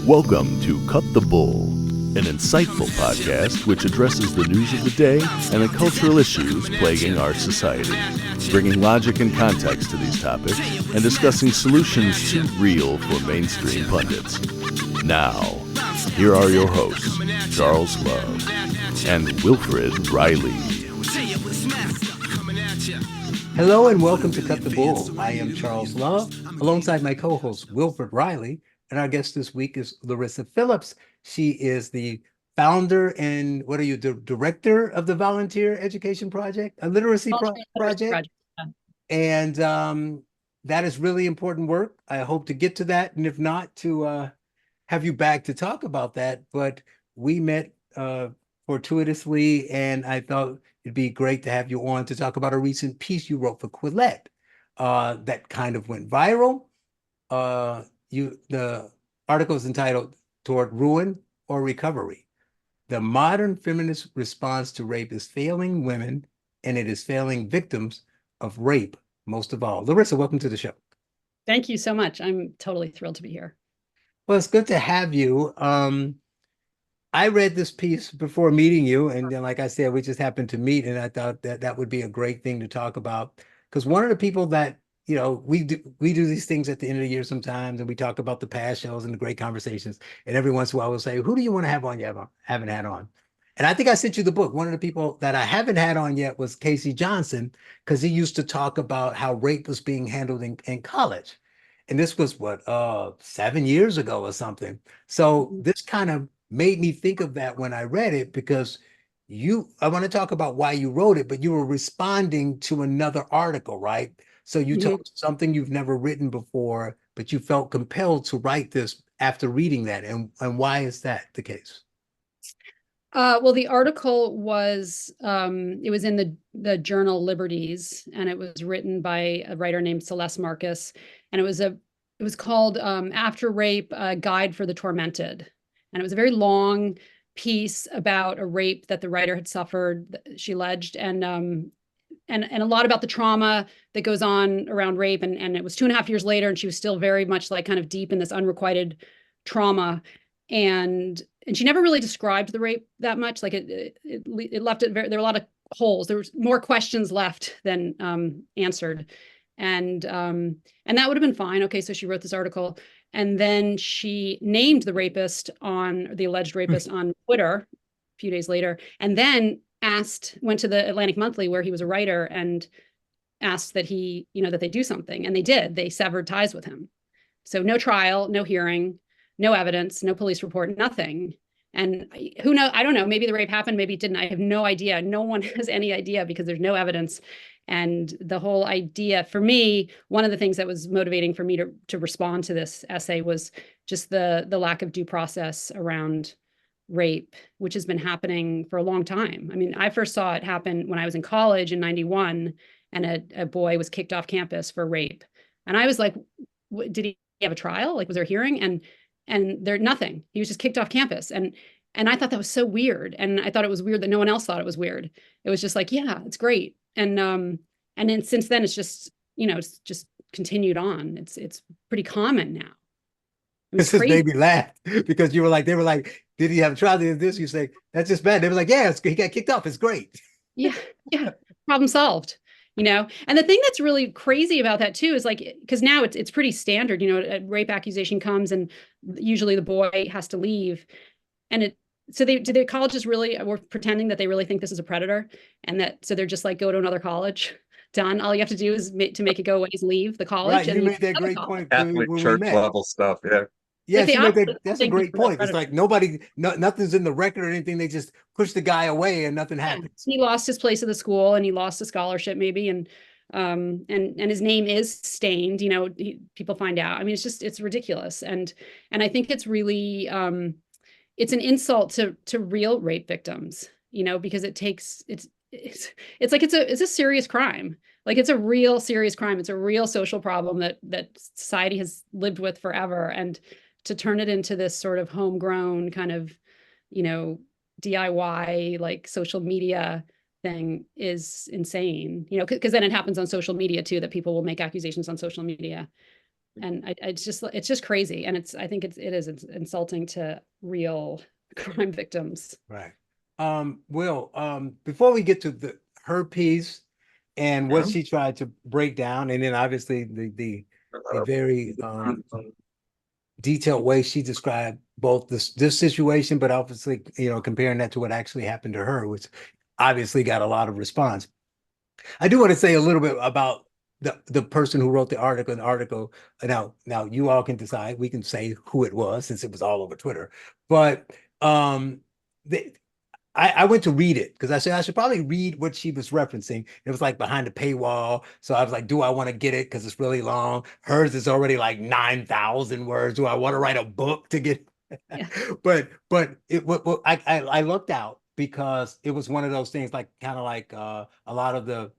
Welcome to Cut the Bull, an insightful podcast which addresses the news of the day and the cultural issues plaguing our society, bringing logic and context to these topics and discussing solutions too real for mainstream pundits. Now, here are your hosts, Charles Love and Wilfred Riley. Hello and welcome to Cut the Bull. I am Charles Love, alongside my co-host Wilfred Riley, and our guest this week is Larissa Phillips. She is the founder and the director of the Volunteer Education Project, a literacy project. And that is really important work. I hope to get to that, and if not, to have you back to talk about that. But we met fortuitously, and I thought it'd be great to have you on to talk about a recent piece you wrote for Quilette that kind of went viral. The article is entitled "Toward Ruin or Recovery: The Modern Feminist Response to Rape is Failing Women, and it is failing victims of rape most of all." Larissa, welcome to the show. Thank you so much. I'm totally thrilled to be here. Well, it's good to have you. I read this piece before meeting you, and then, like I said, we just happened to meet, and I thought that would be a great thing to talk about, because one of the people that, we do these things at the end of the year sometimes, and we talk about the past shows and the great conversations, and every once in a while we'll say, who do you want to have on you haven't had on? And I think I sent you the book. One of the people that I haven't had on yet was Casey Johnson, because he used to talk about how rape was being handled in college. And this was 7 years ago or something. So this kind of made me think of that when I read it, because I want to talk about why you wrote it, but you were responding to another article, right? So you told something you've never written before, but you felt compelled to write this after reading that. And why is that the case? Well, the article was, it was in the journal Liberties, and it was written by a writer named Celeste Marcus. And it was called After Rape, a Guide for the Tormented. And it was a very long piece about a rape that the writer had suffered, she alleged, and a lot about the trauma that goes on around rape. And it was 2.5 years later, and she was still very much like kind of deep in this unrequited trauma. And she never really described the rape that much. Like it left it there were a lot of holes. There was more questions left than answered. And that would have been fine. Okay, so she wrote this article, and then she named the alleged rapist on Twitter a few days later, and then went to the Atlantic Monthly, where he was a writer, and asked that that they do something. And they did. They severed ties with him. So no trial, no hearing, no evidence, no police report, nothing. And who knows? I don't know. Maybe the rape happened, maybe it didn't. I have no idea. No one has any idea, because there's no evidence. And the whole idea for me, one of the things that was motivating for me to respond to this essay was just the lack of due process around rape, which has been happening for a long time. I mean, I first saw it happen when I was in college in 91, and a boy was kicked off campus for rape. And I was like, did he have a trial? Like, was there a hearing? And there nothing. He was just kicked off campus. And I thought that was so weird. And I thought it was weird that no one else thought it was weird. It was just like, yeah, it's great. And then since then it's just continued on. It's pretty common now. This just made me laugh, because they were like, did he have a trial? Did this? You say, that's just bad. They were like, yeah, he got kicked off. It's great. Yeah. Problem solved. And the thing that's really crazy about that too is, like, because now it's pretty standard, a rape accusation comes and usually the boy has to leave. And so the colleges really were pretending that they really think this is a predator, and so they're just like, go to another college. Done. All you have to do is to make it go away is leave the college. Right, you made that great point. Catholic church level stuff, yeah. Yeah, that's a great point. It's like nothing's in the record or anything. They just push the guy away and nothing happens. He lost his place at the school, and he lost a scholarship maybe, and his name is stained. People find out. I mean, it's ridiculous, and I think it's really it's an insult to real rape victims. Because it's a serious crime. Like, it's a real serious crime. It's a real social problem that society has lived with forever, and to turn it into this sort of homegrown kind of, DIY, like, social media thing is insane, because then it happens on social media too, that people will make accusations on social media. And it's just crazy. And I think it is insulting to real crime victims. Right. Will, before we get to her piece and what she tried to break down, and then obviously the very detailed way she described both this situation, but obviously, comparing that to what actually happened to her, which obviously got a lot of response. I do want to say a little bit about the person who wrote the article. Now you all can decide. We can say who it was since it was all over Twitter. But I went to read it because I said I should probably read what she was referencing. It was like behind the paywall. So I was like, do I want to get it? Because it's really long. Hers is already like 9,000 words. Do I want to write a book to get? Yeah. But I looked out because it was one of those things like kind of like a lot of the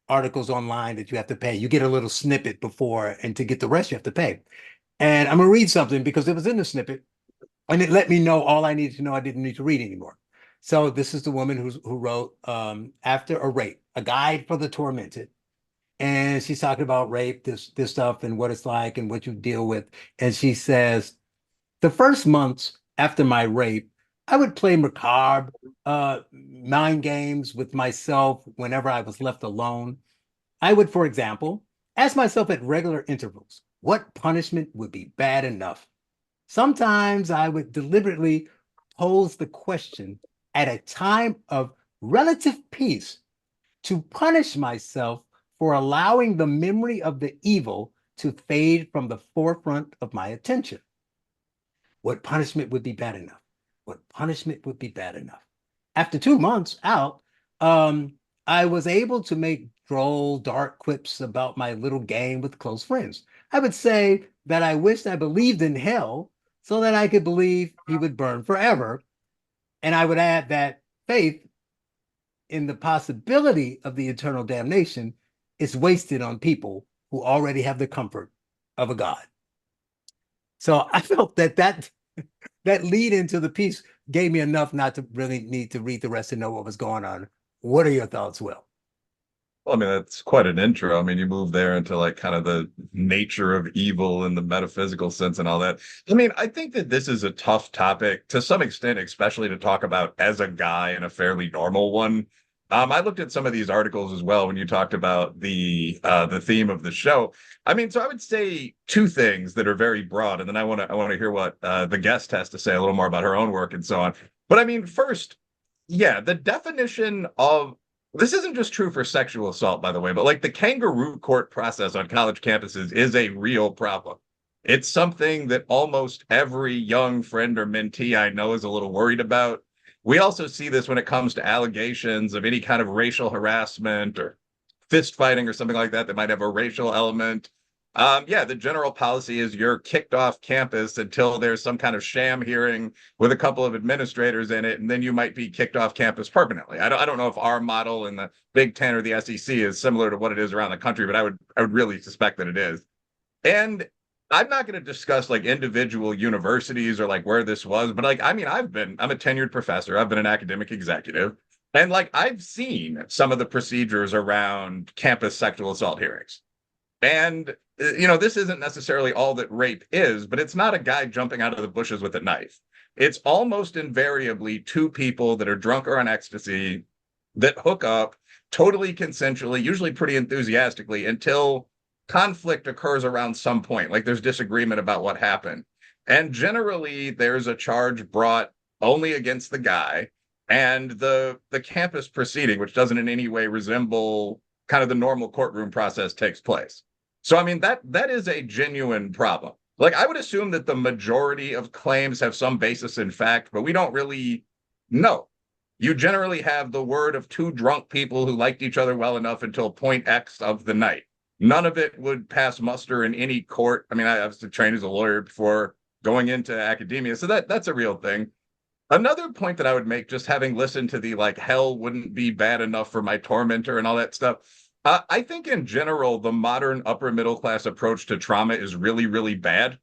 articles online that you have to pay. You get a little snippet before, and to get the rest, you have to pay. And I'm gonna read something because it was in the snippet. And it let me know all I needed to know. I didn't need to read anymore. So this is the woman who wrote After a Rape, a guide for the tormented. And she's talking about rape, this stuff and what it's like and what you deal with. And she says, the first months after my rape, I would play macabre mind games with myself whenever I was left alone. I would, for example, ask myself at regular intervals, what punishment would be bad enough? Sometimes I would deliberately pose the question at a time of relative peace to punish myself for allowing the memory of the evil to fade from the forefront of my attention. What punishment would be bad enough? What punishment would be bad enough? After 2 months out, I was able to make droll, dark quips about my little game with close friends. I would say that I wished I believed in hell so that I could believe he would burn forever. And I would add that faith in the possibility of the eternal damnation is wasted on people who already have the comfort of a God. So I felt that lead into the piece gave me enough not to really need to read the rest and know what was going on. What are your thoughts, Will? Well, I mean, that's quite an intro. I mean, you move there into like kind of the nature of evil in the metaphysical sense and all that. I mean, I think that this is a tough topic to some extent, especially to talk about as a guy and a fairly normal one. I looked at some of these articles as well when you talked about the theme of the show. I mean, so I would say two things that are very broad, and then I want to hear what the guest has to say a little more about her own work and so on. But I mean, first, yeah, the definition of this isn't just true for sexual assault, by the way, but like the kangaroo court process on college campuses is a real problem. It's something that almost every young friend or mentee I know is a little worried about. We also see this when it comes to allegations of any kind of racial harassment or fist fighting or something like that that might have a racial element. Yeah, the general policy is you're kicked off campus until there's some kind of sham hearing with a couple of administrators in it, and then you might be kicked off campus permanently. I don't know if our model in the Big Ten or the SEC is similar to what it is around the country, but I would really suspect that it is. And I'm not going to discuss like individual universities or like where this was, but like I mean, I'm a tenured professor, I've been an academic executive, and like I've seen some of the procedures around campus sexual assault hearings. And, this isn't necessarily all that rape is, but it's not a guy jumping out of the bushes with a knife. It's almost invariably two people that are drunk or on ecstasy that hook up totally consensually, usually pretty enthusiastically, until conflict occurs around some point. Like there's disagreement about what happened. And generally, there's a charge brought only against the guy. And the campus proceeding, which doesn't in any way resemble kind of the normal courtroom process, takes place. So, I mean, that is a genuine problem. Like, I would assume that the majority of claims have some basis in fact, but we don't really know. You generally have the word of two drunk people who liked each other well enough until point X of the night. None of it would pass muster in any court. I mean, I was trained as a lawyer before going into academia, so that's a real thing. Another point that I would make, just having listened to the like hell wouldn't be bad enough for my tormentor and all that stuff. I think in general, the modern upper middle class approach to trauma is really, really bad.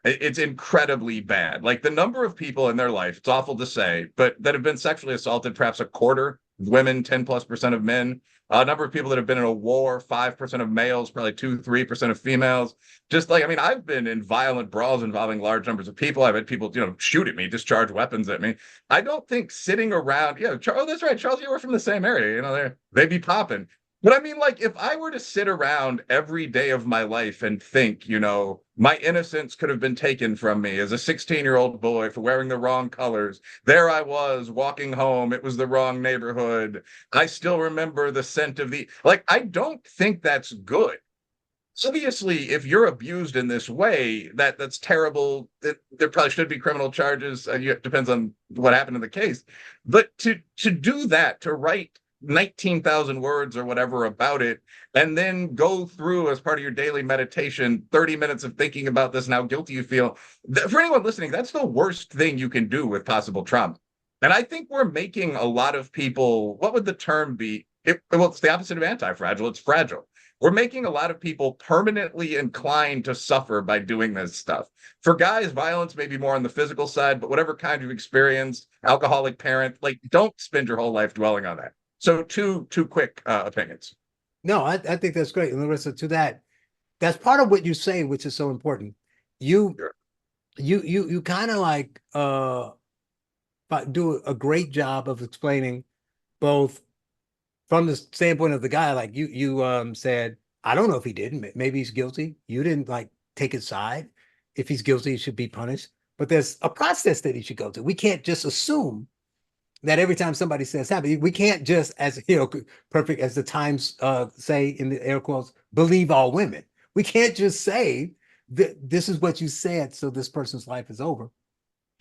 It's incredibly bad. Like the number of people in their life, it's awful to say, but that have been sexually assaulted, perhaps a quarter women, 10+% of men. A number of people that have been in a war, 5% of males, probably 2-3% of females. Just like, I mean, I've been in violent brawls involving large numbers of people. I've had people, shoot at me, discharge weapons at me. I don't think sitting around, oh, that's right, Charles, you were from the same area, they'd be popping. But I mean, like, if I were to sit around every day of my life and think, my innocence could have been taken from me as a 16-year-old boy for wearing the wrong colors. There I was walking home. It was the wrong neighborhood. I still remember the scent of I don't think that's good. Obviously, if you're abused in this way, that's terrible. There probably should be criminal charges. It depends on what happened in the case. But to do that, to write 19,000 words or whatever about it, and then go through as part of your daily meditation 30 minutes of thinking about this and how guilty you feel. For anyone listening, that's the worst thing you can do with possible trauma. And I think we're making a lot of people, what would the term be? Well, it's the opposite of anti-fragile. It's fragile. We're making a lot of people permanently inclined to suffer by doing this stuff. For guys, violence may be more on the physical side, but whatever kind you've experienced, alcoholic parent, don't spend your whole life dwelling on that. So two quick opinions. No, I think that's great. And Larissa, to that, that's part of what you say, which is so important. You Sure. you kind of do a great job of explaining both from the standpoint of the guy, like you said, I don't know if he didn't. Maybe he's guilty. You didn't take his side. If he's guilty, he should be punished. But there's a process that he should go through. We can't just assume that every time somebody says happy, we can't just, as perfect as the Times say in the air quotes, believe all women. We can't just say that this is what you said, so this person's life is over.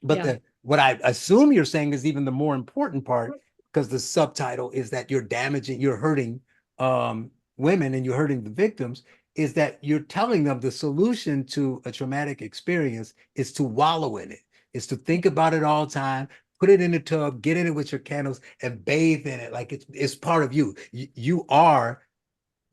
But what I assume you're saying is even the more important part, because the subtitle is that you're hurting women and you're hurting the victims, is that you're telling them the solution to a traumatic experience is to wallow in it, is to think about it all the time, put it in a tub, get in it with your candles and bathe in it like it's part of you. You are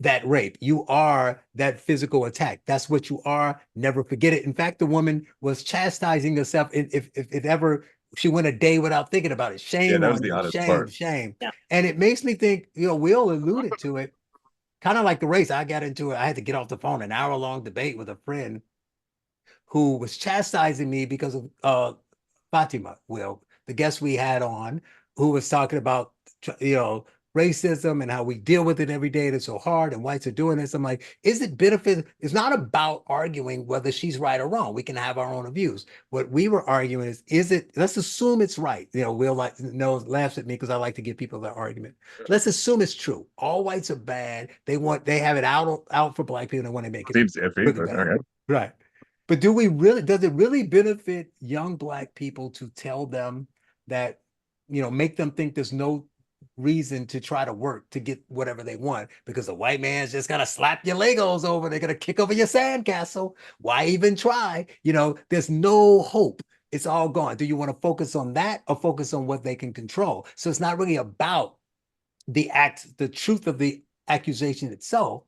that rape. You are that physical attack. That's what you are. Never forget it. In fact, the woman was chastising herself if ever she went a day without thinking about it. Shame that was on the you. oddest Shame, part. shame. Yeah. And it makes me think, Will alluded to it, kind of like the race. I got into it. I had to get off the phone, an hour-long debate with a friend who was chastising me because of Fatima, Will, the guest we had on, who was talking about, racism and how we deal with it every day. And it's so hard and whites are doing this. I'm like, is it benefit? It's not about arguing whether she's right or wrong. We can have our own views. What we were arguing is it, let's assume it's right. Will laughs at me because I like to give people that argument. Let's assume it's true. All whites are bad. They have it out for black people and want to make it Seems iffy, really but bad. okay. Right. But does it really benefit young black people to tell them that, make them think there's no reason to try to work to get whatever they want because the white man's just gonna slap your Legos over, they're gonna kick over your sandcastle. Why even try? There's no hope. It's all gone. Do you want to focus on that or focus on what they can control? So it's not really about the truth of the accusation itself.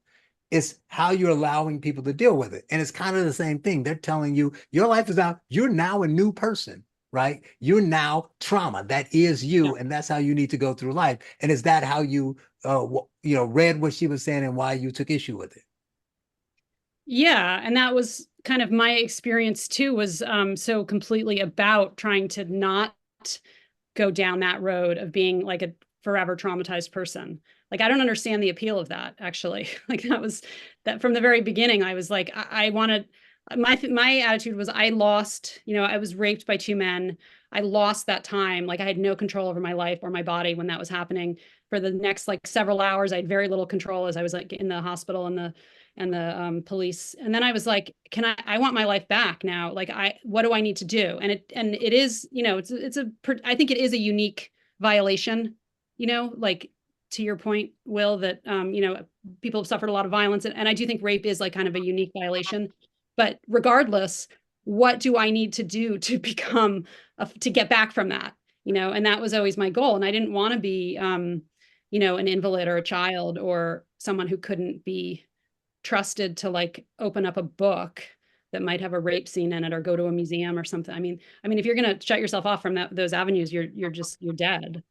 It's how you're allowing people to deal with it. And it's kind of the same thing. They're telling you your life is out. You're now a new person, right? You're now trauma. That is you. And that's how you need to go through life. And is that how you, read what she was saying and why you took issue with it? Yeah. And that was kind of my experience too, was so completely about trying to not go down that road of being like a forever traumatized person. Like, I don't understand the appeal of that, actually. That from the very beginning, I was like, I wanted, my attitude was I lost, I was raped by two men. I lost that time. Like, I had no control over my life or my body when that was happening. For the next several hours, I had very little control as I was in the hospital and the police. And then I was like, I want my life back now. What do I need to do? And it is, I think it is a unique violation, to your point, Will, that, people have suffered a lot of violence. And I do think rape is kind of a unique violation. But regardless, what do I need to do to to get back from that? And that was always my goal. And I didn't want to be, an invalid or a child or someone who couldn't be trusted to open up a book that might have a rape scene in it or go to a museum or something. I mean, if you're going to shut yourself off from those avenues, you're dead.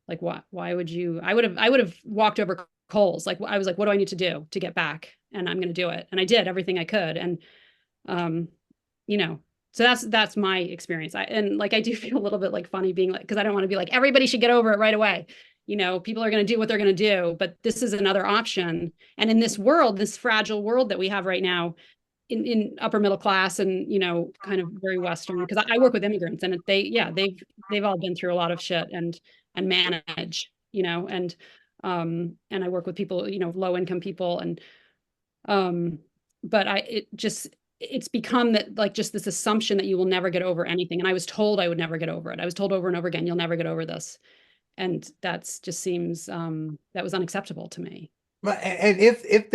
Like, why would you, I would have walked over coals. Like, I was like, what do I need to do to get back? And I'm going to do it. And I did everything I could. And, um, you know, so that's my experience. And like, I do feel a little bit like funny being like, because I don't want to be like, everybody should get over it right away. You know, people are going to do what they're going to do, but this is another option. And in this world, this fragile world that we have right now, in upper middle class and, you know, kind of very Western, because I work with immigrants, and they've all been through a lot of shit and manage, you know, and I work with people, you know, low income people, and but it's become that, like, just this assumption that you will never get over anything. And I was told I would never get over it. I was told over and over again, you'll never get over this. And that's just seems that was unacceptable to me. But and if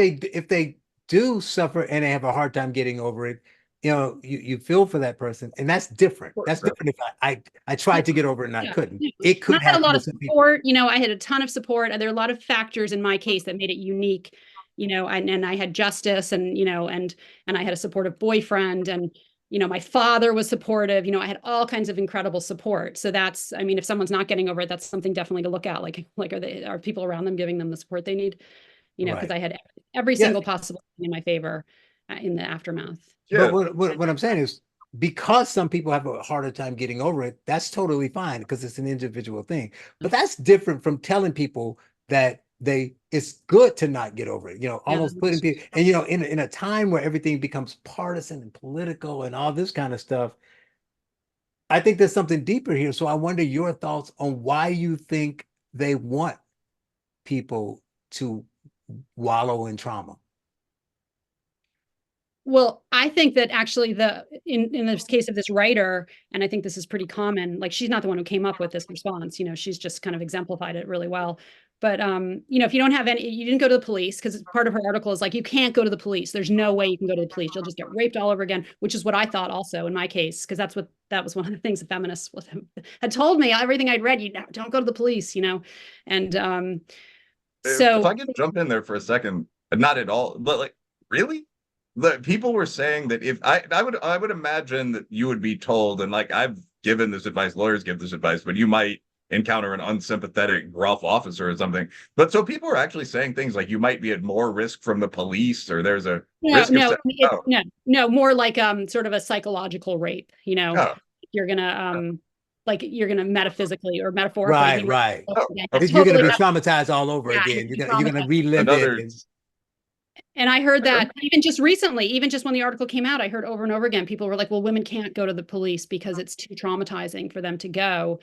they do suffer and they have a hard time getting over it, you know, you feel for that person, and that's different. That's different. If I tried to get over it and I couldn't. It And could I had a happen lot to of some people. support. You know, I had a ton of support, and there are a lot of factors in my case that made it unique. You know, and I had justice, and you know, and I had a supportive boyfriend, and you know, my father was supportive. You know, I had all kinds of incredible support. So that's, I mean, if someone's not getting over it, that's something definitely to look at. Like are people around them giving them the support they need? You know, because Right. I had every Yeah. single possible thing in my favor in the aftermath. But Yeah. what I'm saying is, because some people have a harder time getting over it, that's totally fine because it's an individual thing. But that's different from telling people that it's good to not get over it. You know, Yeah. almost putting people, and you know, in a time where everything becomes partisan and political and all this kind of stuff, I think there's something deeper here. So I wonder your thoughts on why you think they want people to wallow in trauma. Well, I think that actually in this case of this writer, and I think this is pretty common, like, she's not the one who came up with this response, you know, she's just kind of exemplified it really well. But you know, if you don't have any, you didn't go to the police, because part of her article is like, you can't go to the police. There's no way you can go to the police. You'll just get raped all over again, which is what I thought also in my case, because that was one of the things the feminists had told me, everything I'd read, you know, don't go to the police, you know. And If so I could jump in there for a second, not at all, but like, really? The people were saying that if I would imagine that you would be told, and like, I've given this advice, lawyers give this advice, but you might encounter an unsympathetic, rough officer or something. But so people are actually saying things like you might be at more risk from the police, or there's a risk of oh, no, more like sort of a psychological rape, you know. oh, You're gonna like, you're gonna metaphysically or metaphorically Right, be right. oh, It's You're going to totally be traumatized all over yeah, again. you're You're gonna traumatized. relive it. another And I heard that even just recently, even just when the article came out, I heard over and over again, people were like, well, women can't go to the police because it's too traumatizing for them to go.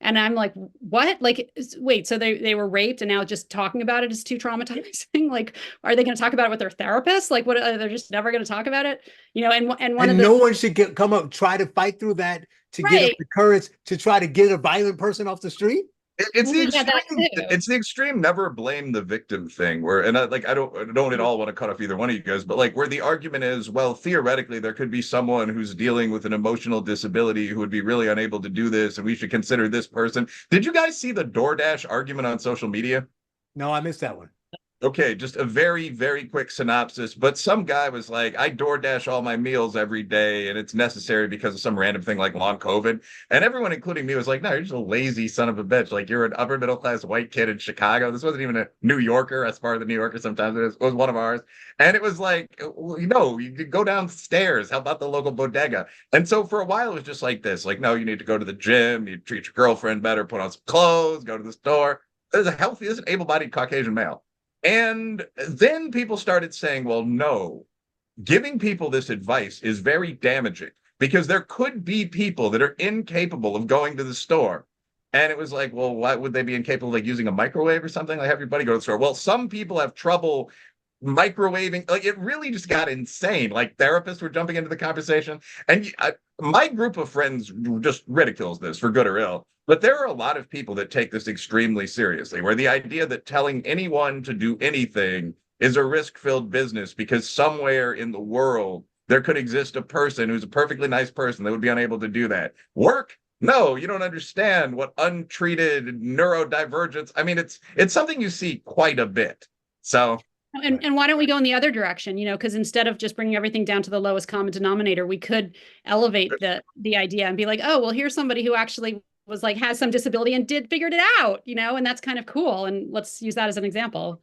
And I'm like, what? Like, wait, so they were raped, and now just talking about it is too traumatizing? Like, are they going to talk about it with their therapist? Like, what, they're just never going to talk about it? You know, and one of And the, no one should come up, try to fight through that to get up right. the courage to try to get a violent person off the street. it's the Yeah, that extreme too. it's the extreme never blame the victim thing, where, and I don't at all want to cut off either one of you guys, but like, where the argument is, well, theoretically there could be someone who's dealing with an emotional disability who would be really unable to do this, and we should consider this person. Did you guys see the DoorDash argument on social media? No, I missed that one. Okay, just a very, very quick synopsis. But some guy was like, I DoorDash all my meals every day, and it's necessary because of some random thing like long COVID. And everyone, including me, was like, no, you're just a lazy son of a bitch. Like, you're an upper middle class white kid in Chicago. This wasn't even a New Yorker, as far as the New Yorker sometimes it was one of ours. And it was like, well, you know, you could go downstairs. How about the local bodega? And so for a while, it was just like this, like, no, you need to go to the gym, you treat your girlfriend better, put on some clothes, go to the store. There's an able-bodied Caucasian male. And then people started saying, well, no, giving people this advice is very damaging, because there could be people that are incapable of going to the store. And it was like, well, why would they be incapable of, like, using a microwave or something? Like, have your buddy go to the store. Well, some people have trouble microwaving. Like, it really just got insane. Like, therapists were jumping into the conversation. And my group of friends just ridicules this for good or ill. But there are a lot of people that take this extremely seriously, where the idea that telling anyone to do anything is a risk-filled business, because somewhere in the world there could exist a person who's a perfectly nice person that would be unable to do that. Work? No, you don't understand what untreated neurodivergence. I mean, it's something you see quite a bit. So, And why don't we go in the other direction? You know, because instead of just bringing everything down to the lowest common denominator, we could elevate the idea and be like, oh, well, here's somebody who actually was like, has some disability and figured it out, and that's kind of cool. And let's use that as an example.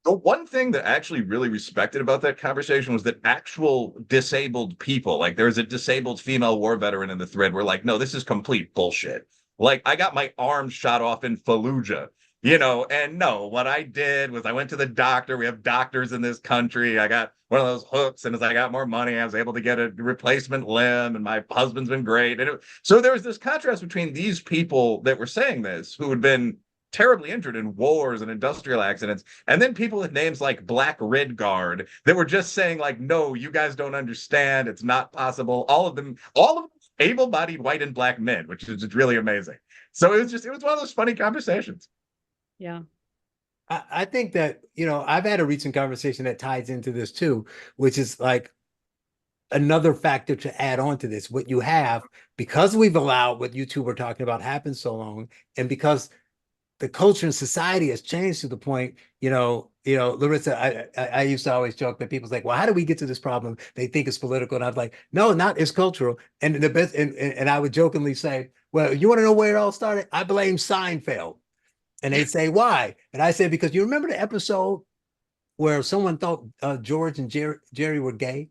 The one thing that I actually really respected about that conversation was that actual disabled people, like there's a disabled female war veteran in the thread, were like, no, this is complete bullshit. Like, I got my arm shot off in Fallujah, and no, what I did was I went to the doctor. We have doctors in this country. I got one of those hooks, and as I got more money, I was able to get a replacement limb, and my husband's been great. So there was this contrast between these people that were saying this, who had been terribly injured in wars and industrial accidents, and then people with names like Black Red Guard that were just saying like, no, you guys don't understand, it's not possible. All of them able-bodied white and black men, which is just really amazing. So it was one of those funny conversations. Yeah. I think that, I've had a recent conversation that ties into this too, which is like another factor to add on to this. What you have, because we've allowed what you two were talking about happen so long, and because the culture and society has changed to the point, Larissa, I used to always joke that people's like, well, how do we get to this problem? They think it's political. And I was like, no, not, it's cultural. And the best, and I would jokingly say, well, you want to know where it all started? I blame Seinfeld. And they'd say, why? And I said, because you remember the episode where someone thought George and Jerry were gay?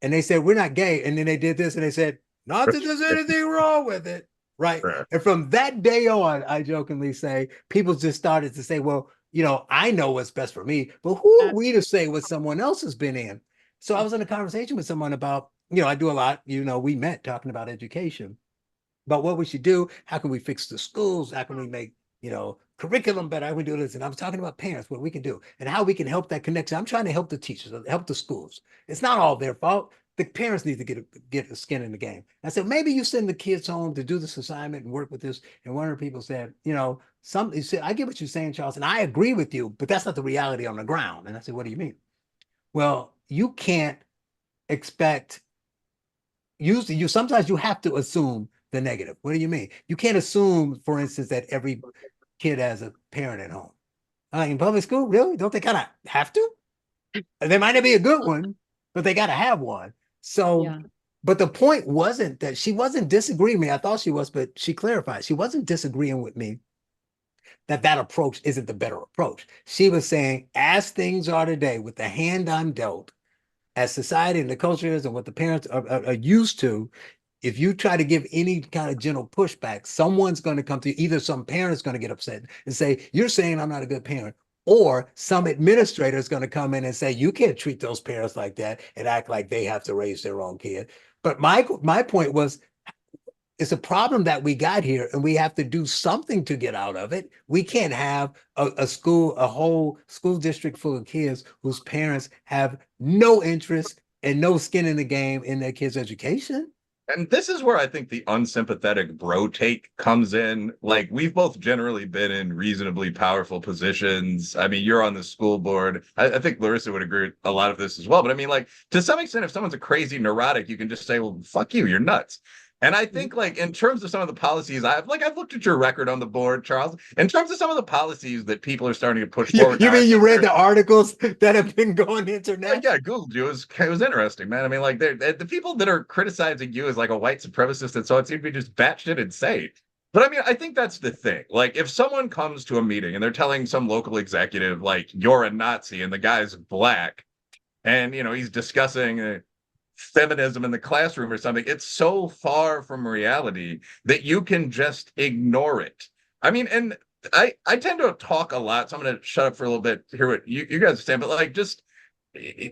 And they said, we're not gay. And then they did this and they said, not that there's anything wrong with it. Right. And from that day on, I jokingly say, people just started to say, well, I know what's best for me, but who are we to say what someone else has been in? So I was in a conversation with someone about, I do a lot, we met talking about education, about what we should do. How can we fix the schools? How can we make, curriculum better? How can we do this? And I was talking about parents, what we can do and how we can help that connection. I'm trying to help the teachers, help the schools. It's not all their fault. The parents need to get a skin in the game. I said, maybe you send the kids home to do this assignment and work with this. And one of the people said, he said, I get what you're saying, Charles, and I agree with you, but that's not the reality on the ground. And I said, what do you mean? Well, you can't expect, you sometimes you have to assume the negative. What do you mean? You can't assume, for instance, that every kid has a parent at home. Like in public school, really? Don't they kind of have to? There might not be a good one, but they got to have one. So, yeah. But the point wasn't that she wasn't disagreeing with me. I thought she was, but she clarified. She wasn't disagreeing with me that approach isn't the better approach. She was saying, as things are today, with the hand I'm dealt, as society and the culture is and what the parents are used to, if you try to give any kind of gentle pushback, someone's going to come to you. Either some parent's going to get upset and say, you're saying I'm not a good parent. Or some administrator is going to come in and say, you can't treat those parents like that and act like they have to raise their own kid. But my point was, it's a problem that we got here and we have to do something to get out of it. We can't have a whole school district full of kids whose parents have no interest and no skin in the game in their kids' education. And this is where I think the unsympathetic bro take comes in. Like, we've both generally been in reasonably powerful positions. I mean, you're on the school board. I think Larissa would agree with a lot of this as well. But I mean, like, to some extent, if someone's a crazy neurotic, you can just say, well, fuck you, you're nuts. And I think, like, in terms of some of the policies, I've looked at your record on the board, Charles. In terms of some of the policies that people are starting to push forward. You mean you read the articles that have been going internet? Yeah, I Googled you. It was interesting, man. I mean, like, the people that are criticizing you as like a white supremacist and so it seemed to be just batshit insane. But I mean, I think that's the thing. Like, if someone comes to a meeting and they're telling some local executive, like, you're a Nazi and the guy's black and, he's discussing feminism in the classroom or something, it's so far from reality that you can just ignore it. I mean, and I tend to talk a lot, so I'm going to shut up for a little bit, hear what you guys are saying, but like, just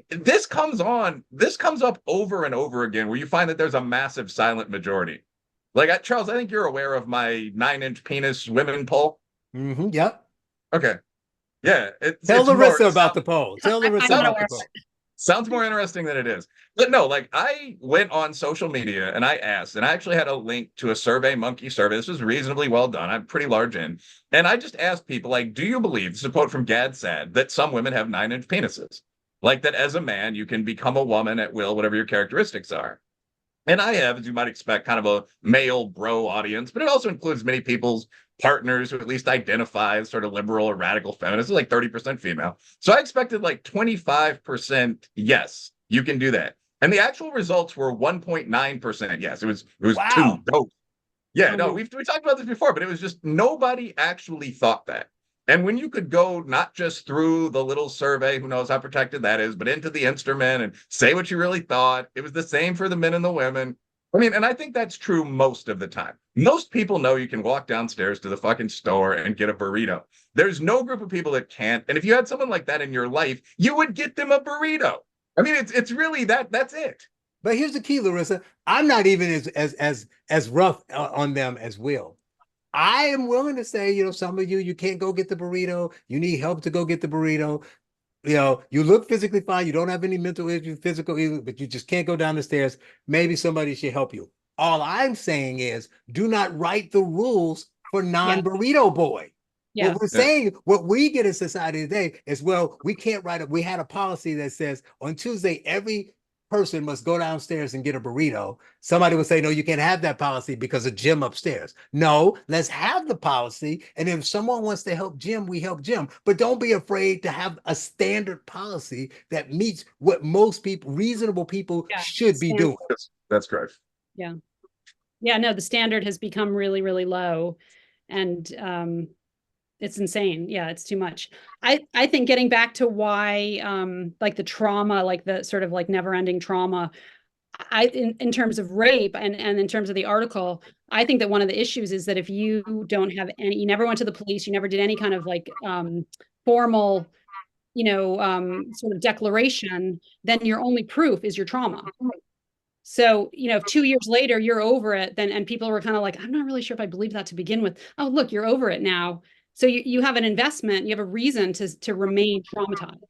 this comes up over and over again where you find that there's a massive silent majority. Like, Charles, I think you're aware of my 9-inch penis women poll. Mm-hmm, yep. Okay. Yeah. Tell Larissa about the poll. Tell Larissa about the poll. Sounds more interesting than it is. But no, like, I went on social media and I asked, and I actually had a link to a Survey Monkey survey. This was reasonably well done. I'm pretty large in. And I just asked people, like, do you believe, this is a quote from Gad Sad, that some women have 9-inch penises? Like, that as a man, you can become a woman at will, whatever your characteristics are. And I have, as you might expect, kind of a male bro audience, but it also includes many people's partners who at least identify as sort of liberal or radical feminists, like 30% female. So I expected like 25% yes, you can do that. And the actual results were 1.9% yes. It was wow. too dope. Yeah, no, we talked about this before, but it was just nobody actually thought that. And when you could go not just through the little survey, who knows how protected that is, but into the instrument and say what you really thought, it was the same for the men and the women. I mean, and I think that's true most of the time. Most people know you can walk downstairs to the fucking store and get a burrito. There's no group of people that can't. And if you had someone like that in your life, you would get them a burrito. I mean, it's really that's it. But here's the key, Larissa. I'm not even as rough on them as Will. I am willing to say, some of you can't go get the burrito. You need help to go get the burrito. You look physically fine. You don't have any mental issues, physical issues, but you just can't go down the stairs. Maybe somebody should help you. All I'm saying is, do not write the rules for non-burrito boy. Yeah. What we're saying, what we get in society today is, well, we can't write it. We had a policy that says on Tuesday, every person must go downstairs and get a burrito. Somebody would say, no, you can't have that policy because of Jim upstairs. No, let's have the policy. And if someone wants to help Jim, we help Jim. But don't be afraid to have a standard policy that meets what most people, reasonable people, should be doing. That's correct. Yeah. Yeah, no, the standard has become really, really low. And it's insane. Yeah, it's too much. I think getting back to why like the trauma, like the sort of like never-ending trauma, in terms of rape and in terms of the article, I think that one of the issues is that if you don't have any, you never went to the police, you never did any kind of like formal, sort of declaration, then your only proof is your trauma. So, if 2 years later you're over it, then and people were kind of like, I'm not really sure if I believe that to begin with. Oh, look, you're over it now. So you have an investment, you have a reason to remain traumatized.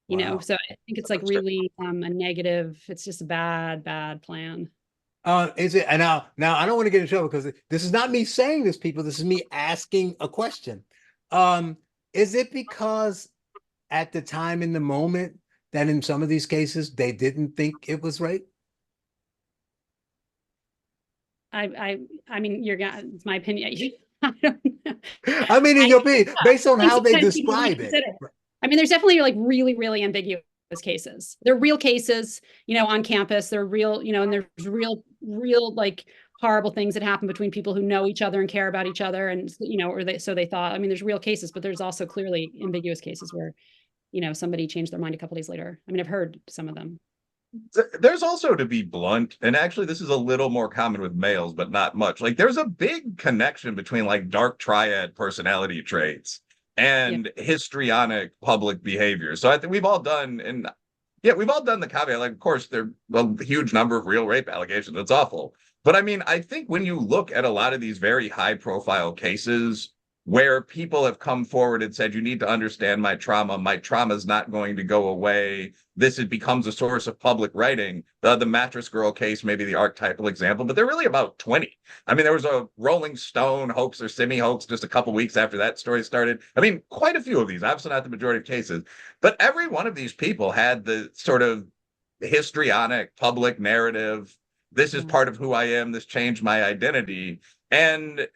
Wow. So I think it's like really a negative. It's just a bad, bad plan. Is it? And now I don't want to get in trouble because this is not me saying this, people. This is me asking a question. Is it because at the time in the moment that in some of these cases they didn't think it was rape? I mean, it's my opinion. I don't know. I mean, in your opinion, based on how they describe it. I mean, there's definitely like really, really ambiguous cases. They're real cases, on campus. They're real, and there's real like horrible things that happen between people who know each other and care about each other, and so they thought. I mean, there's real cases, but there's also clearly ambiguous cases where, somebody changed their mind a couple days later. I mean, I've heard some of them. There's also, to be blunt, and actually this is a little more common with males, but not much. Like there's a big connection between like dark triad personality traits and histrionic public behavior. So I think we've all done, we've all done the caveat. Like, of course, there are a huge number of real rape allegations. It's awful. But I mean, I think when you look at a lot of these very high profile cases where people have come forward and said, you need to understand my trauma is not going to go away. Becomes a source of public writing. The Mattress Girl case may be the archetypal example, but they're really about 20. I mean, there was a Rolling Stone hoax or semi-hoax just a couple weeks after that story started. I mean, quite a few of these, obviously not the majority of cases, but every one of these people had the sort of histrionic public narrative. This is part of who I am. This changed my identity. And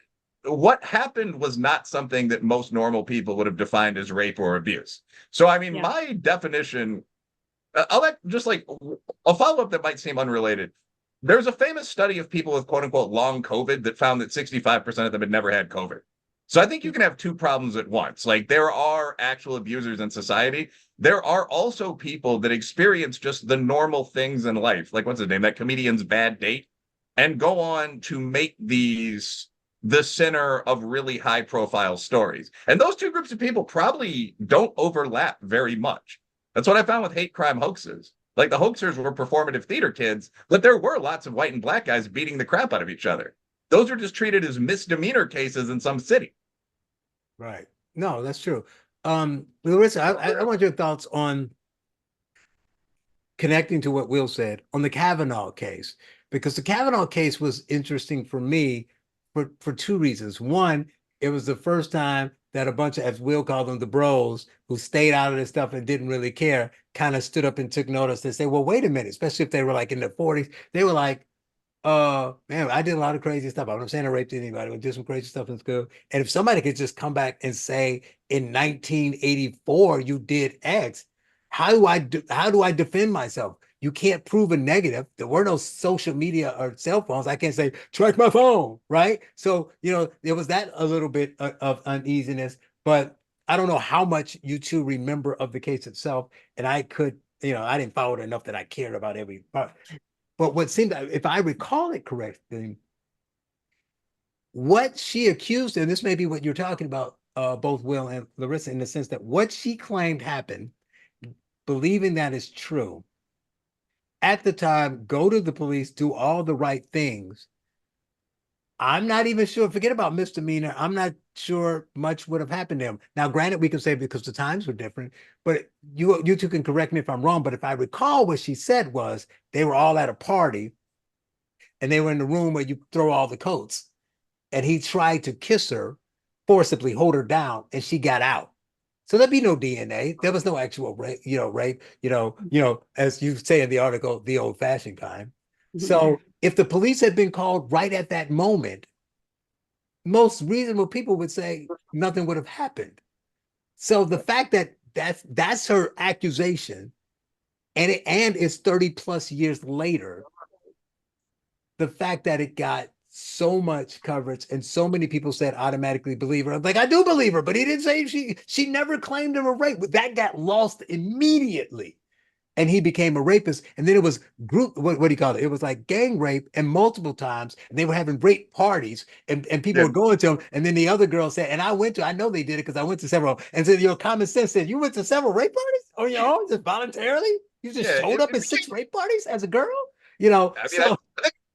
what happened was not something that most normal people would have defined as rape or abuse. So, I mean, my definition, a follow-up that might seem unrelated. There's a famous study of people with quote unquote long COVID that found that 65% of them had never had COVID. So I think you can have two problems at once. Like there are actual abusers in society. There are also people that experience just the normal things in life. Like what's his name? That comedian's bad date, and go on to make these the center of really high profile stories. And those two groups of people probably don't overlap very much. That's what I found with hate crime hoaxes. Like the hoaxers were performative theater kids, but there were lots of white and black guys beating the crap out of each other. Those are just treated as misdemeanor cases in some city. Right. No, that's true. Larissa, I want your thoughts on connecting to what Will said on the Cavanaugh case, because the Cavanaugh case was interesting for me for two reasons. One, it was the first time that a bunch of, as Will called them, the bros, who stayed out of this stuff and didn't really care, kind of stood up and took notice and say, well, wait a minute, especially if they were like in their 40s. They were like, man, I did a lot of crazy stuff. I'm not saying I raped anybody, but did some crazy stuff in school. And if somebody could just come back and say, in 1984, you did X, how do I defend myself? you can't prove a negative. There were no social media or cell phones. I can't say, track my phone, right? So, there was that a little bit of uneasiness, but I don't know how much you two remember of the case itself. And I could, I didn't follow it enough that I cared about every part. But what seemed, if I recall it correctly, what she accused, and this may be what you're talking about, both Will and Larissa, in the sense that what she claimed happened, believing that is true, at the time, go to the police, do all the right things. I'm not even sure, forget about misdemeanor, I'm not sure much would have happened to him. Now, granted, we can say because the times were different, but you two can correct me if I'm wrong, but if I recall, what she said was they were all at a party and they were in the room where you throw all the coats, and he tried to kiss her, forcibly hold her down, and she got out. So there'd be no DNA. There was no actual rape, as you say in the article, the old-fashioned kind. So if the police had been called right at that moment, most reasonable people would say nothing would have happened. So the fact that that's her accusation, and it's 30 plus years later, the fact that it got so much coverage and so many people said automatically believe her. I'm like, I do believe her, but he didn't say she never claimed him a rape. That got lost immediately. And he became a rapist. And then it was group, what do you call it? It was like gang rape, and multiple times. And they were having rape parties, and people were going to them. And then the other girl said, and I know they did it because I went to several. And so your common sense said, you went to several rape parties on your own, just voluntarily? You just showed up at 6 rape parties as a girl? I think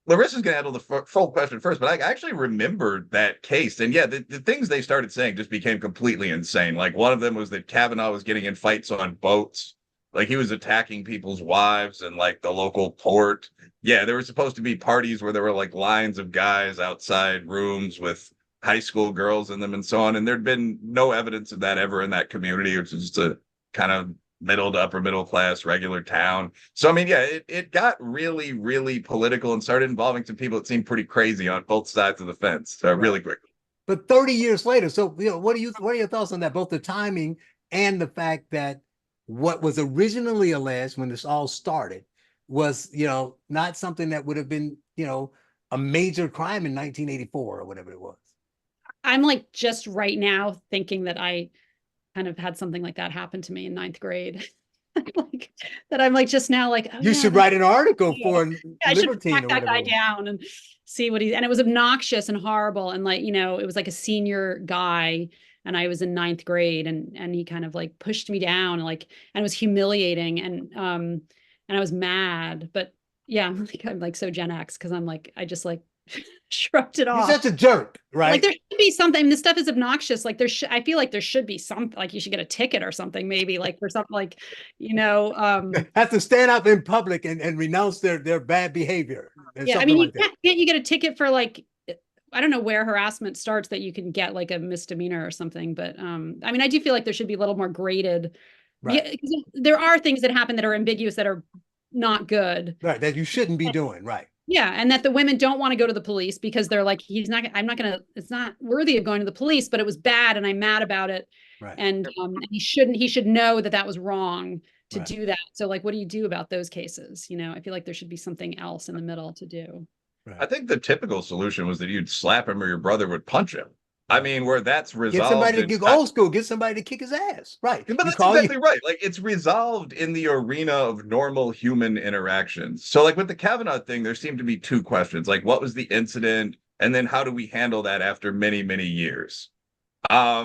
Larissa's going to handle the full question first, but I actually remembered that case. And yeah, the things they started saying just became completely insane. Like, one of them was that Cavanaugh was getting in fights on boats. Like, he was attacking people's wives in like the local port. Yeah, there were supposed to be parties where there were like lines of guys outside rooms with high school girls in them and so on. And there'd been no evidence of that ever in that community, which is just a kind of middle to upper middle class regular town. So I mean, yeah, it got really, really political and started involving some people that seemed pretty crazy on both sides of the fence really quickly. But 30 years later, so what are your thoughts on that? Both the timing and the fact that what was originally alleged when this all started was, not something that would have been, a major crime in 1984 or whatever it was. I'm like just right now thinking that I kind of had something like that happen to me in 9th grade. Like that, I'm like just now like, oh, you should write an article for I should Libertine track that guy down and see what and it was obnoxious and horrible, and like, it was like a senior guy, and I was in 9th grade, and he kind of like pushed me down, and it was humiliating, and I was mad, but yeah, I'm like so Gen X, because I'm like, I just like shrugged it off. You're such a jerk, right? Like, there should be something. This stuff is obnoxious. Like, I feel like there should be something, like you should get a ticket or something, maybe, like for something like, have to stand up in public and renounce their bad behavior. Yeah, I mean, can't you get a ticket for like, I don't know where harassment starts, that you can get like a misdemeanor or something, but I mean, I do feel like there should be a little more graded. Right. Yeah, there are things that happen that are ambiguous, that are not good. Right, that you shouldn't be doing, right. Yeah, and that the women don't want to go to the police because they're like, it's not worthy of going to the police, but it was bad and I'm mad about it. Right. And he should know that was wrong to do that. So like, what do you do about those cases? I feel like there should be something else in the middle to do. Right. I think the typical solution was that you'd slap him or your brother would punch him. I mean, where that's resolved. Get somebody to get old school, get somebody to kick his ass. Right. But that's exactly right. Like, it's resolved in the arena of normal human interactions. So like with the Kavanaugh thing, there seemed to be two questions. Like, what was the incident? And then how do we handle that after many, many years? Yeah.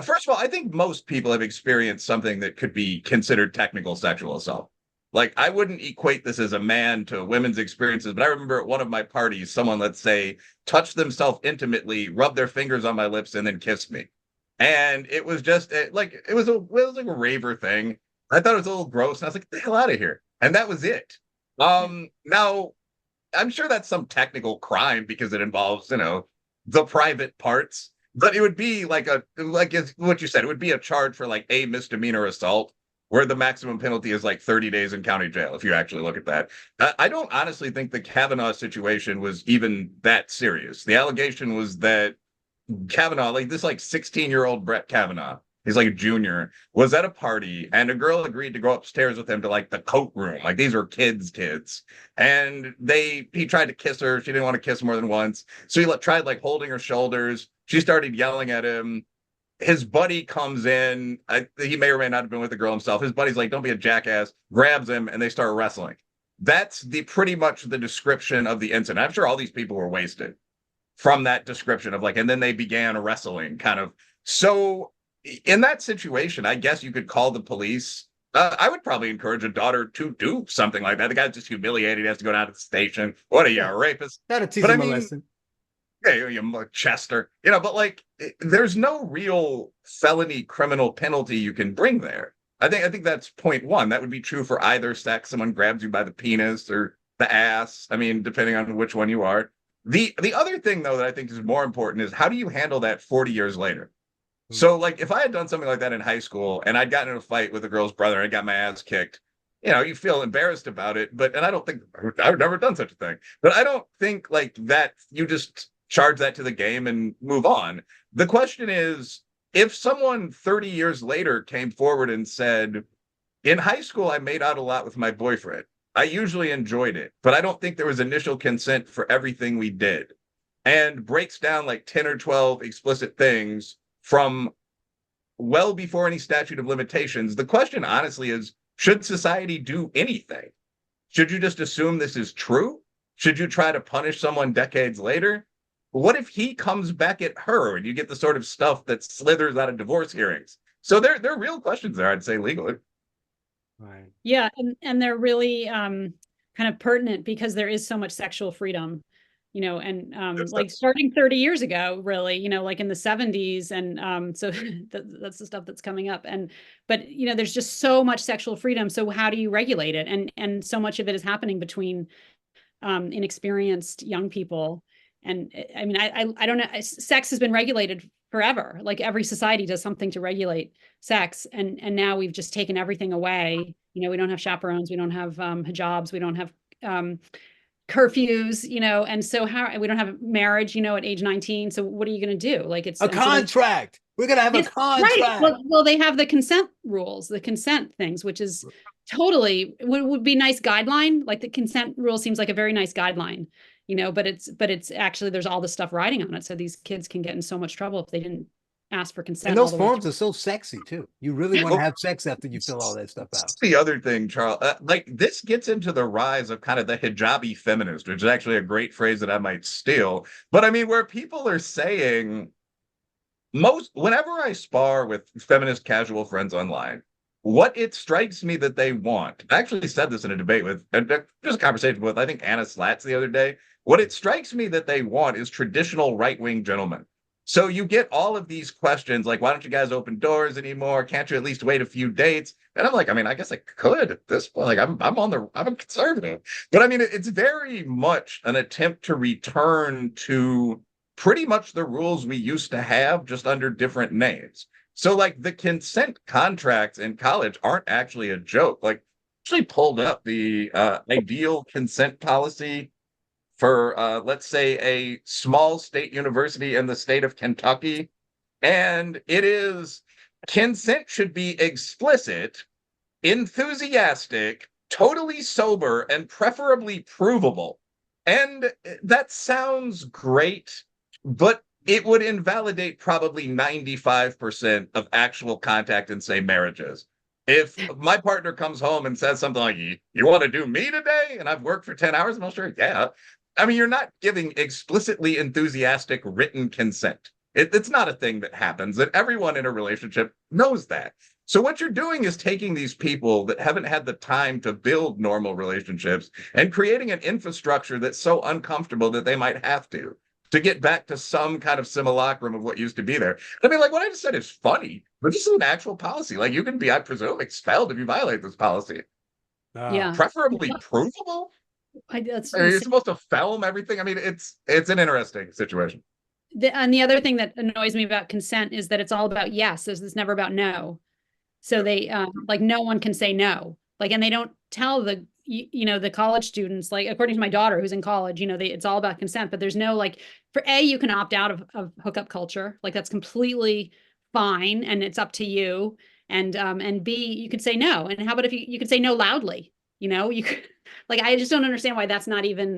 First of all, I think most people have experienced something that could be considered technical sexual assault. Like, I wouldn't equate this as a man to women's experiences, but I remember at one of my parties, someone, let's say, touched themselves intimately, rubbed their fingers on my lips, and then kissed me. And it was just like it was like a raver thing. I thought it was a little gross, and I was like, "Get the hell out of here!" And that was it. Now, I'm sure that's some technical crime because it involves, the private parts. But it would be like what you said. It would be a charge for like a misdemeanor assault, where the maximum penalty is like 30 days in county jail, if you actually look at that. I don't honestly think the Kavanaugh situation was even that serious. The allegation was that Kavanaugh, like this like 16-year-old Brett Kavanaugh, he's like a junior, was at a party and a girl agreed to go upstairs with him to like the coat room. Like these were kids. And he tried to kiss her. She didn't want to kiss more than once. So he tried like holding her shoulders. She started yelling at him. His buddy comes in. He may or may not have been with the girl himself. His buddy's like, don't be a jackass, grabs him, and they start wrestling. That's pretty much the description of the incident. I'm sure all these people were wasted from that description of like, and then they began wrestling kind of. So in that situation, I guess you could call the police. I would probably encourage a daughter to do something like that. The guy's just humiliated. He has to go down to the station. What are you, a rapist? That'll teach But him I a mean, lesson. yeah, you Chester, but like there's no real felony criminal penalty you can bring there. I think that's point one. That would be true for either sex. Someone grabs you by the penis or the ass. I mean, depending on which one you are. The other thing though that I think is more important is how do you handle that 40 years later? So like if I had done something like that in high school and I'd gotten in a fight with a girl's brother and I got my ass kicked, you feel embarrassed about it, and I don't think I've never done such a thing, but I don't think like that you just charge that to the game and move on. The question is, if someone 30 years later came forward and said, in high school, I made out a lot with my boyfriend. I usually enjoyed it, but I don't think there was initial consent for everything we did, and breaks down like 10 or 12 explicit things from well before any statute of limitations. The question, honestly, is should society do anything? Should you just assume this is true? Should you try to punish someone decades later? What if he comes back at her and you get the sort of stuff that slithers out of divorce hearings? So there are real questions there, I'd say, legally. Right. Yeah, and they're really kind of pertinent because there is so much sexual freedom, and like starting 30 years ago, really, like in the 70s, and so that's the stuff that's coming up. But there's just so much sexual freedom. So how do you regulate it? And so much of it is happening between inexperienced young people. And I mean, I don't know. Sex has been regulated forever. Like every society does something to regulate sex, and now we've just taken everything away. We don't have chaperones, we don't have hijabs, we don't have curfews. And so we don't have marriage. At age 19. So what are you going to do? Like it's a contract. We're gonna have a contract. Right. Well, they have the consent rules, the consent things, which is totally would be nice guideline. Like the consent rule seems like a very nice guideline, but it's actually there's all this stuff riding on it. So these kids can get in so much trouble if they didn't ask for consent. And those forms are so sexy too. You really want to have sex after you fill all that stuff out. That's the other thing, Charles. Like this gets into the rise of kind of the hijabi feminist, which is actually a great phrase that I might steal. But I mean, where people are saying whenever I spar with feminist casual friends online, what it strikes me that they want, I actually said this in a debate with, just a conversation with, I think, Anna Slatz the other day. What it strikes me that they want is traditional right-wing gentlemen. So you get all of these questions like, why don't you guys open doors anymore? Can't you at least wait a few dates? And I'm like, I mean, I guess I could at this point. Like I'm a conservative. But I mean, it's very much an attempt to return to pretty much the rules we used to have, just under different names. So like the consent contracts in college aren't actually a joke. Like actually pulled up the ideal consent policy for let's say a small state university in the state of Kentucky. And it is consent should be explicit, enthusiastic, totally sober, and preferably provable. And that sounds great, but it would invalidate probably 95% of actual contact in, say, marriages. If my partner comes home and says something like, you want to do me today? And I've worked for 10 hours, and I'm sure, yeah. I mean, you're not giving explicitly enthusiastic written consent. It's not a thing that happens, and everyone in a relationship knows that. So what you're doing is taking these people that haven't had the time to build normal relationships and creating an infrastructure that's so uncomfortable that they might have to get back to some kind of simulacrum of what used to be there. I mean, like what I just said is funny, but this is an actual policy. Like you can be, I presume, expelled if you violate this policy. Yeah. Preferably provable. You're supposed to film everything. I mean, it's an interesting situation. And the other thing that annoys me about consent is that it's all about yes. It's never about no. So they like no one can say no. Like, and they don't tell the the college students, like according to my daughter who's in college, it's all about consent, but there's no like you can opt out of hookup culture. Like that's completely fine, and it's up to you. And B, you could say no. And how about if you could say no loudly? You could, like, I just don't understand why that's not even,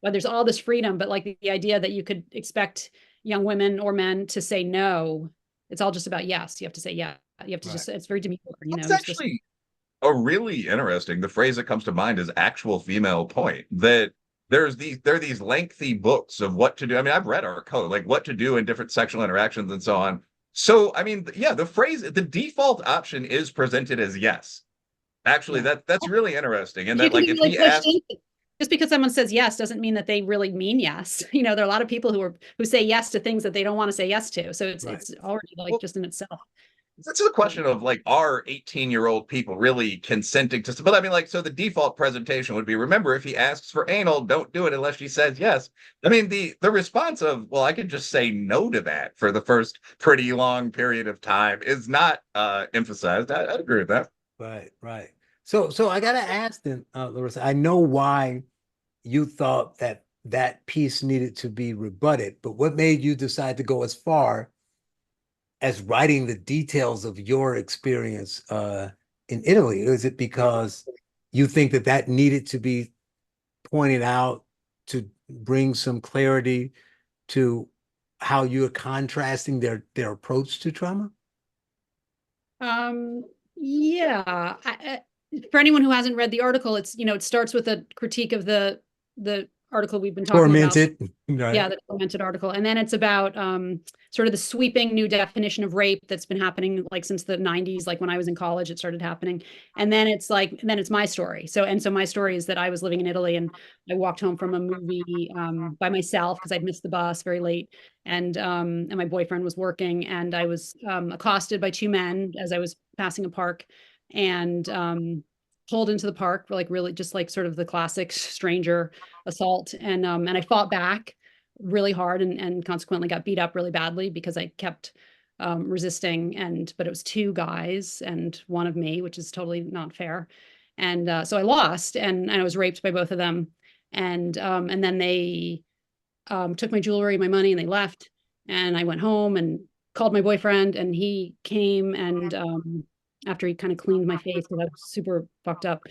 why there's all this freedom, but like the idea that you could expect young women or men to say no. It's all just about yes. You have to say yeah. You have to just, it's very demure, That's you're supposed to. actually a really interesting, the phrase that comes to mind is actual female point, that there are these lengthy books of what to do. I mean, I've read our code, like what to do in different sexual interactions and so on. So, I mean, yeah, the default option is presented as yes. Actually, Yeah. that's really interesting. And You that, can like, be if really he pushed asks, into. Just because someone says yes doesn't mean that they really mean yes. There are a lot of people who say yes to things that they don't want to say yes to. So Right. it's already like well, just in itself. that's the question of like, are 18-year-old people really consenting to, but I mean, like, so the default presentation would be, remember, if he asks for anal, don't do it unless she says yes. I mean, the response of, well, I could just say no to that for the first pretty long period of time is not emphasized. I'd agree with that. Right, right. So I gotta ask then, Larissa, I know why you thought that that piece needed to be rebutted, but what made you decide to go as far as writing the details of your experience in Italy? Is it because you think that that needed to be pointed out to bring some clarity to how you're contrasting their approach to trauma? Yeah. For anyone who hasn't read the article, it's, it starts with a critique of the article we've been talking about. Tormented, right? Yeah, the tormented article. And then it's about sort of the sweeping new definition of rape that's been happening like since the 90s, like when I was in college, it started happening. And then it's my story. So my story is that I was living in Italy and I walked home from a movie by myself because I'd missed the bus very late. And my boyfriend was working, and I was accosted by two men as I was passing a park, and pulled into the park, like really just like sort of the classic stranger assault. And I fought back really hard, and consequently got beat up really badly because I kept resisting. But it was two guys and one of me, which is totally not fair. And so I lost, and I was raped by both of them. And then they took my jewelry, my money, and they left. And I went home and called my boyfriend, and he came, and after he kind of cleaned my face because I was super fucked up,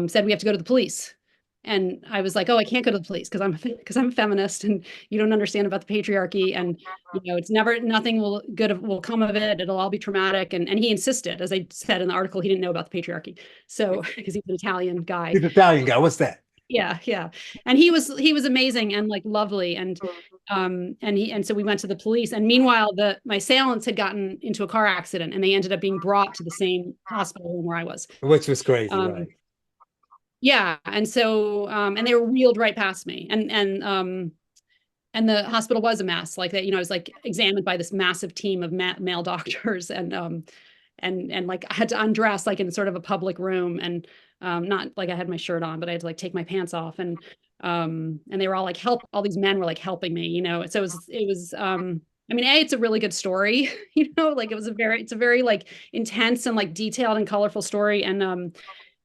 said we have to go to the police. And I was like, oh, I can't go to the police because I'm a feminist, and you don't understand about the patriarchy, and it's never, nothing will come of it. It'll all be traumatic. And he insisted, as I said in the article, he didn't know about the patriarchy. So because he's an Italian guy. He's Italian guy. What's that? Yeah. And he was amazing and like lovely. And so we went to the police. And meanwhile, my assailants had gotten into a car accident, and they ended up being brought to the same hospital room where I was. Which was crazy, right? Yeah. And so and they were wheeled right past me. And the hospital was a mess. Like that, I was like examined by this massive team of male doctors, and like I had to undress like in sort of a public room, and not like I had my shirt on, but I had to like take my pants off, and they were all like all these men were like helping me. So it was I mean, it's a really good story, like it's a very like intense and like detailed and colorful story.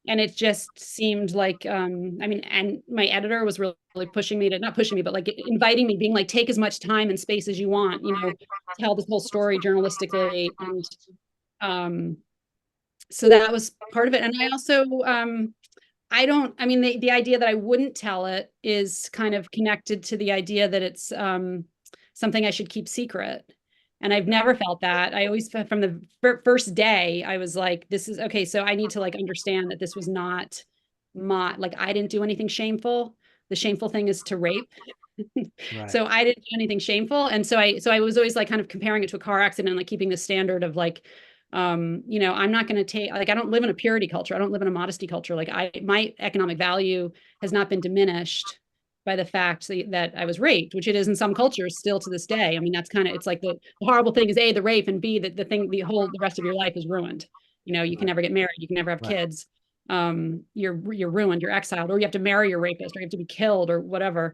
And it just seemed like I mean, and my editor was really pushing me to, not pushing me, but like inviting me, being like, take as much time and space as you want, tell this whole story journalistically. And so that was part of it. And I also I mean, the idea that I wouldn't tell it is kind of connected to the idea that it's something I should keep secret. And I've never felt that. I always, from the first day, I was like, this is okay. So I need to like understand that this was not like, I didn't do anything shameful. The shameful thing is to rape. Right. So I didn't do anything shameful. And so I was always like kind of comparing it to a car accident, like keeping the standard of like, I'm not going to take, like, I don't live in a purity culture. I don't live in a modesty culture. Like my economic value has not been diminished by the fact that I was raped, which it is in some cultures still to this day. I mean, that's kind of, it's like the horrible thing is A, the rape, and B, that the rest of your life is ruined. You can never get married. You can never have kids. You're ruined, you're exiled, or you have to marry your rapist, or you have to be killed or whatever.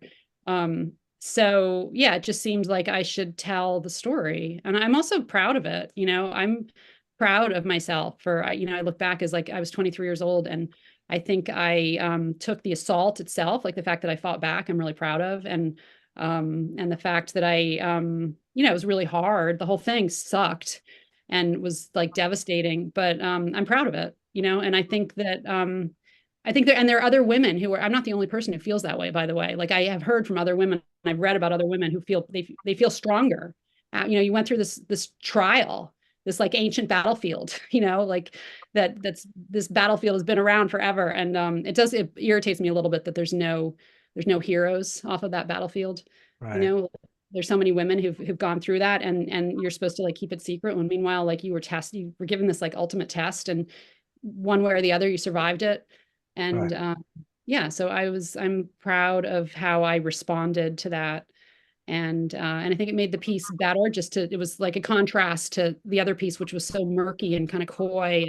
So yeah, it just seemed like I should tell the story. And I'm also proud of it. I'm proud of myself for, I look back as like, I was 23 years old, and I think I took the assault itself, like the fact that I fought back, I'm really proud of. And the fact that it was really hard. The whole thing sucked and was like devastating, but I'm proud of it, and I think there are other women who are, I'm not the only person who feels that way, by the way. Like I have heard from other women, I've read about other women who feel they feel stronger. You went through this trial, this like ancient battlefield, like that's this battlefield has been around forever. And it irritates me a little bit that there's no heroes off of that battlefield. You Right. know, there's so many women who've gone through that, and you're supposed to like keep it secret when meanwhile like you were given this like ultimate test, and one way or the other you survived it. Right. And yeah, so I'm proud of how I responded to that. And I think it made the piece better. It was like a contrast to the other piece, which was so murky and kind of coy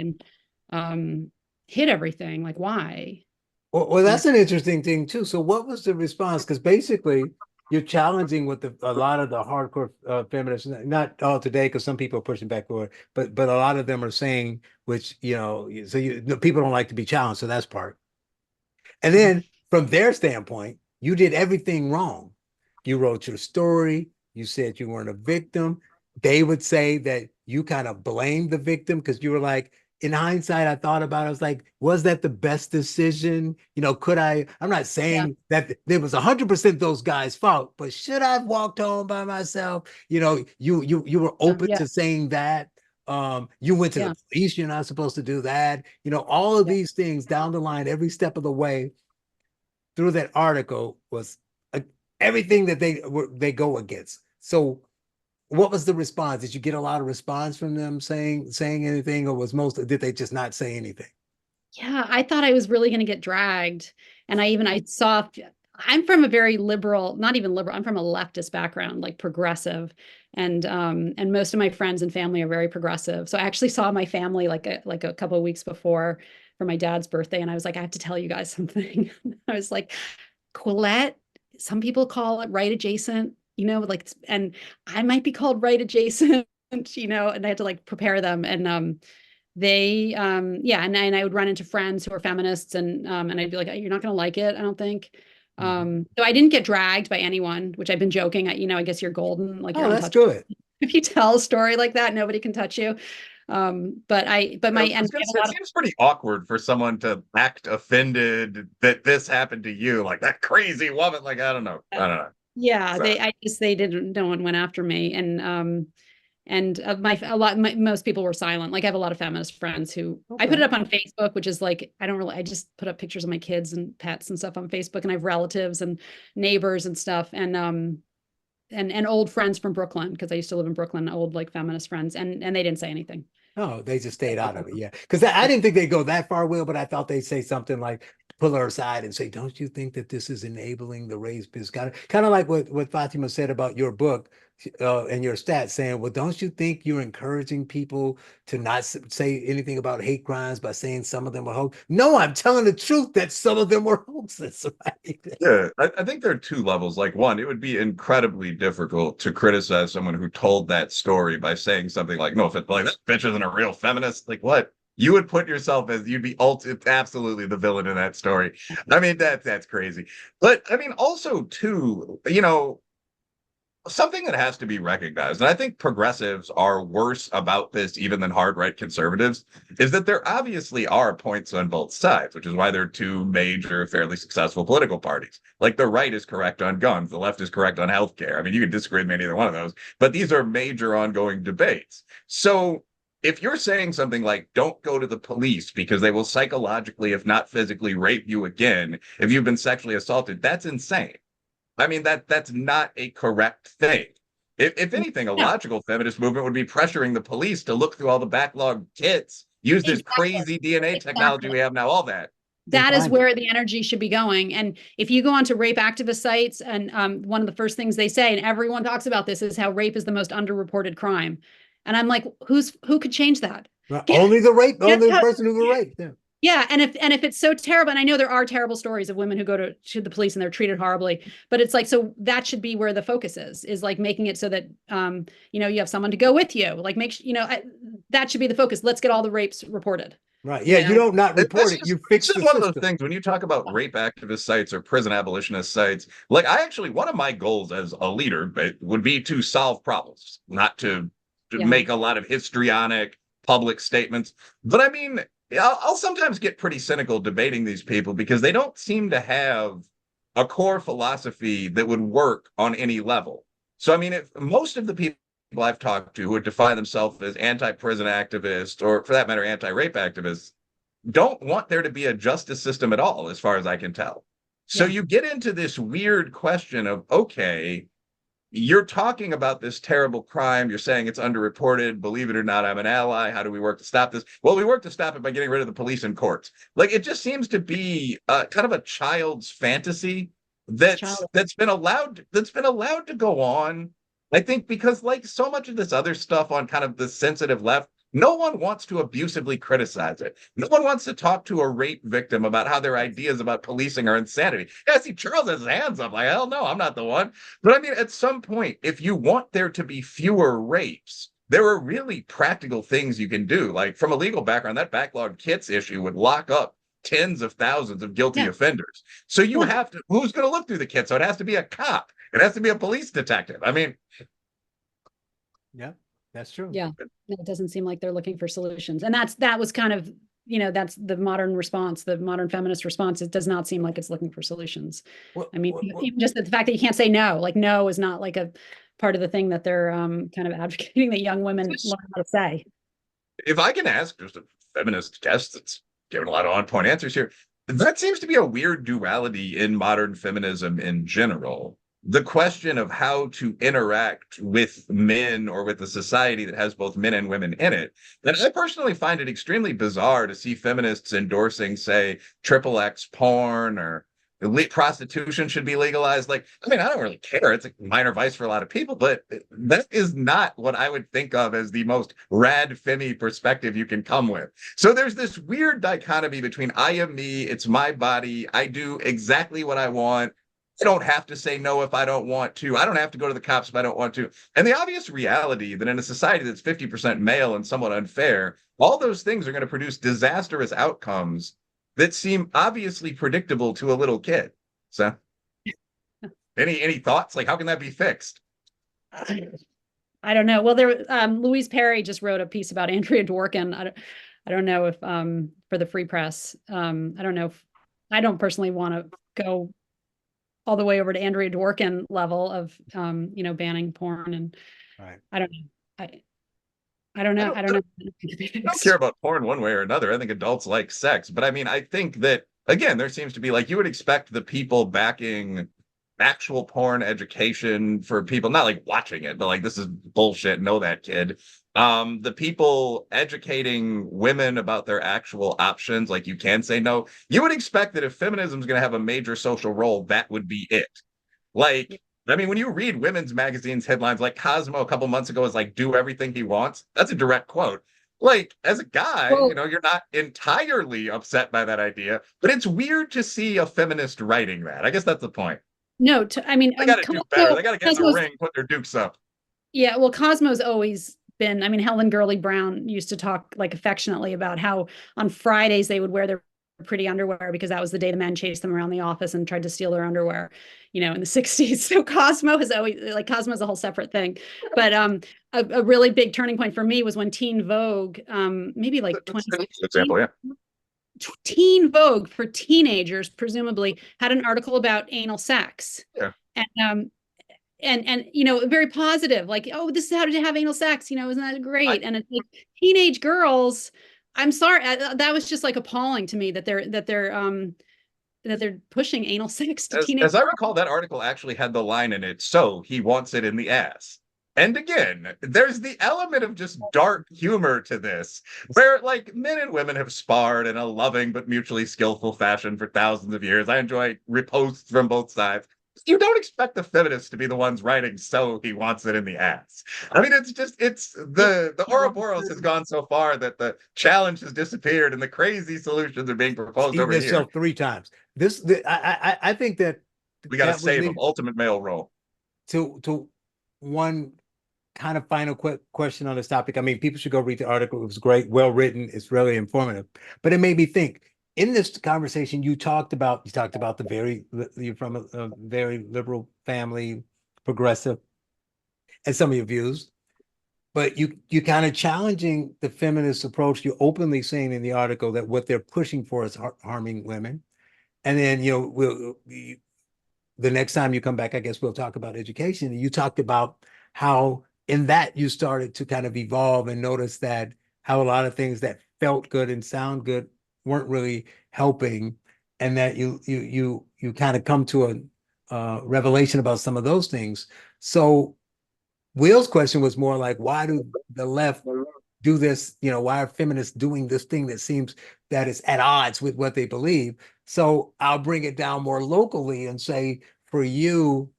and hid everything. Like, why? Well, You know? that's an interesting thing too. So, what was the response? Because basically, you're challenging what a lot of the hardcore feminists, not all today, because some people are pushing back for it, but a lot of them are saying, which so the people don't like to be challenged, so that's part. And then from their standpoint, you did everything wrong. You wrote your story. You said you weren't a victim. They would say that you kind of blamed the victim because you were like, in hindsight, I thought about it. I was like, was that the best decision? Could I? I'm not Yeah, saying that there was 100% those guys' fault, but should I have walked home by myself? You were open yeah, to saying that. You went to the yeah, police. You're not supposed to do that. All of yeah. these things down the line, every step of the way through that article was uh, everything that they go against. So what was the response? Did you get a lot of response from them saying anything, or did they just not say anything? Yeah, I thought I was really going to get dragged. And I saw, I'm from a very liberal, not even liberal, I'm from a leftist background, like progressive. And most of my friends and family are very progressive. So I actually saw my family like a couple of weeks before for my dad's birthday. And I was like, I have to tell you guys something. I was like, Quilette, some people call it right adjacent, like, and I might be called right adjacent, and I had to like prepare them. And yeah, and I would run into friends who are feminists, and I'd be like, you're not gonna like it, I don't think. Mhm. So I didn't get dragged by anyone, which I've been joking. I guess you're golden, like you're Oh, that's untouchable. good. If you tell a story like that, nobody can touch you. But I my was and I gonna have say, a it lot of seems pretty awkward for someone to act offended that this happened to you, like that crazy woman. Like, I don't know. I don't know. yeah, So, they didn't, no one went after me. And most people were silent. Like I have a lot of feminist friends who I put Okay. it up on Facebook, which is like I just put up pictures of my kids and pets and stuff on Facebook, and I have relatives and neighbors and stuff, and old friends from Brooklyn, because I used to live in Brooklyn, old like feminist friends, and they didn't say anything. Oh, they just stayed out of it. Yeah. Because I didn't think they'd go that far, Will, but I thought they'd say something like pull her aside and say, don't you think that this is enabling the race business? Kind of like what Fatima said about your book and your stats, saying, well, don't you think you're encouraging people to not say anything about hate crimes by saying some of them are hoax? No, I'm telling the truth that some of them were hoaxes, right? yeah, I think there are two levels. Like, one, it would be incredibly difficult to criticize someone who told that story by saying something like, no, if it's like that bitch isn't a real feminist. Like, what? You would put yourself as you'd be absolutely the villain in that story. I mean, that's crazy. But I mean, also too, something that has to be recognized, and I think progressives are worse about this even than hard right conservatives, is that there obviously are points on both sides, which is why there are two major, fairly successful political parties. Like the right is correct on guns, the left is correct on healthcare. I mean, you can disagree with either one of those, but these are major ongoing debates. So if you're saying something like, don't go to the police because they will psychologically, if not physically, rape you again if you've been sexually assaulted, that's insane. I mean, that's not a correct thing. If anything, a No, logical feminist movement would be pressuring the police to look through all the backlog kits, use this exactly, crazy DNA technology exactly. we have now, all that. And That is find it. where the energy should be going. And if you go onto rape activist sites, and one of the first things they say, and everyone talks about this, is how rape is the most underreported crime. And I'm like, who could change that? Right. Get, Only the person who was raped. Yeah. yeah, and if it's so terrible, and I know there are terrible stories of women who go to the police and they're treated horribly, but it's like, so that should be where the focus is like making it so that you have someone to go with you, like that should be the focus. Let's get all the rapes reported. Right. Yeah, you know? don't not report That's it. You just, it's fix just the one of system. those things when you talk about rape activist sites or prison abolitionist sites. Like, I actually, one of my goals as a leader would be to solve problems, not to Yeah. make a lot of histrionic public statements. But I mean, I'll sometimes get pretty cynical debating these people because they don't seem to have a core philosophy that would work on any level. So, I mean, if most of the people I've talked to who would define themselves as anti-prison activists, or for that matter, anti-rape activists, don't want there to be a justice system at all, as far as I can tell. So Yeah. you get into this weird question of, okay, you're talking about this terrible crime. You're saying it's underreported. Believe it or not, I'm an ally. How do we work to stop this? Well, we work to stop it by getting rid of the police and courts. Like, it just seems to be kind of a child's fantasy It's that's child. that's been allowed to go on. I think because, like so much of this other stuff on kind of the sensitive left, no one wants to abusively criticize it. No one wants to talk to a rape victim about how their ideas about policing are insanity. Yeah, see, Charles has his hands up like, hell no, I'm not the one. But I mean, at some point, if you want there to be fewer rapes, there are really practical things you can do. Like, from a legal background, that backlog kits issue would lock up tens of thousands of guilty Yeah. offenders. So you Yeah. have to, who's going to look through the kit? So it has to be a cop. It has to be a police detective. I mean, Yeah, that's true. Yeah. It doesn't seem like they're looking for solutions. And that was kind of, that's the modern response, the modern feminist response. It does not seem like it's looking for solutions. Well, I mean, well, even just the fact that you can't say no, like no is not like a part of the thing that they're kind of advocating that young women learn how to say. if I can ask just a feminist guest that's giving a lot of on-point answers here, that seems to be a weird duality in modern feminism in general. The question of how to interact with men or with a society that has both men and women in it. And I personally find it extremely bizarre to see feminists endorsing, say, triple X porn or prostitution should be legalized. Like, I mean, I don't really care. It's a minor vice for a lot of people, but that is not what I would think of as the most rad femmy perspective you can come with. So there's this weird dichotomy between I am me, it's my body, I do exactly what I want. I don't have to say no if I don't want to. I don't have to go to the cops if I don't want to. And the obvious reality that in a society that's 50% male and somewhat unfair, all those things are going to produce disastrous outcomes that seem obviously predictable to a little kid. So any thoughts? Like, how can that be fixed? I don't know. Well, Louise Perry just wrote a piece about Andrea Dworkin. I don't know if for the Free Press. I don't know if I don't personally want to go all the way over to Andrea Dworkin level of banning porn, and right. I don't know. I don't know. I don't know. I don't care about porn one way or another. I think adults like sex. But I mean, I think that, again, there seems to be, like, you would expect the people backing actual porn education for people, not like watching it, but like, this is bullshit. Know that, kid. The people educating women about their actual options, like, you can say no. You would expect that if feminism is going to have a major social role, that would be it. Like, I mean, when you read women's magazines headlines, like Cosmo a couple months ago was like, do everything he wants. That's a direct quote. Like, as a guy, Well, you're not entirely upset by that idea, but it's weird to see a feminist writing that. I guess that's the point. no, I mean, They got to do better. They got to get in the Cosmo's, ring, put their dukes up. yeah, well, Cosmo's always been, I mean, Helen Gurley Brown used to talk like affectionately about how on Fridays they would wear their pretty underwear because that was the day the men chased them around the office and tried to steal their underwear, in the 60s. So Cosmo is always like, Cosmo is a whole separate thing. But a really big turning point for me was when Teen Vogue, maybe like That's an 2016, example, yeah. Teen Vogue for teenagers presumably had an article about anal sex. Yeah. And very positive, like, oh, this is how to have anal sex, isn't that great? And it's like teenage girls, I'm sorry, that was just like appalling to me that they're pushing anal sex to teenage As I girls. recall, that article actually had the line in it, so he wants it in the ass. And again, there's the element of just dark humor to this, where, like, men and women have sparred in a loving but mutually skillful fashion for thousands of years. I enjoy reposts from both sides. You don't expect the feminists to be the ones writing, so he wants it in the ass. I mean, it's the Ouroboros has gone so far that the challenge has disappeared and the crazy solutions are being proposed Eating over here. itself 3 times. I think that We got to that would save him. lead Ultimate male role. to one kind of final question on this topic. I mean, people should go read the article. It was great, well written. It's really informative. But it made me think. In this conversation, you talked about you're from a very liberal family, progressive, and some of your views. But you kind of challenging the feminist approach. You're openly saying in the article that what they're pushing for is harming women. And then the next time you come back, I guess we'll talk about education. You talked about how in that you started to kind of evolve and notice that how a lot of things that felt good and sound good weren't really helping, and that you kind of come to a revelation about some of those things. So Will's question was more like, why do the left do this? Why are feminists doing this thing that seems that is at odds with what they believe? So I'll bring it down more locally and say, for you,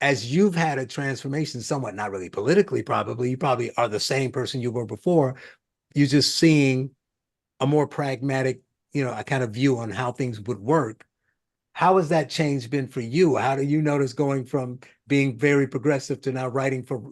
as you've had a transformation, somewhat not really politically, probably, you probably are the same person you were before. You're just seeing a more pragmatic, a kind of view on how things would work. How has that change been for you? How do you notice going from being very progressive to now writing for,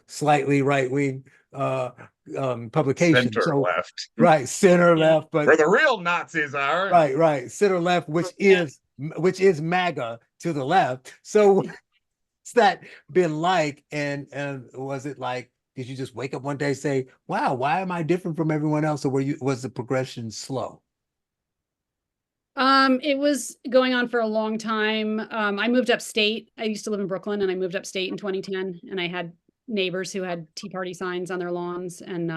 slightly right-wing publications? Center left. Right, center left, but where the real Nazis are. Right, center left, which is MAGA to the left. So what's that been like? And was it like, did you just wake up one day and say, wow, why am I different from everyone else? Or was the progression slow? It was going on for a long time. I moved upstate. I used to live in Brooklyn, and I moved upstate in 2010, and I had neighbors who had Tea Party signs on their lawns, and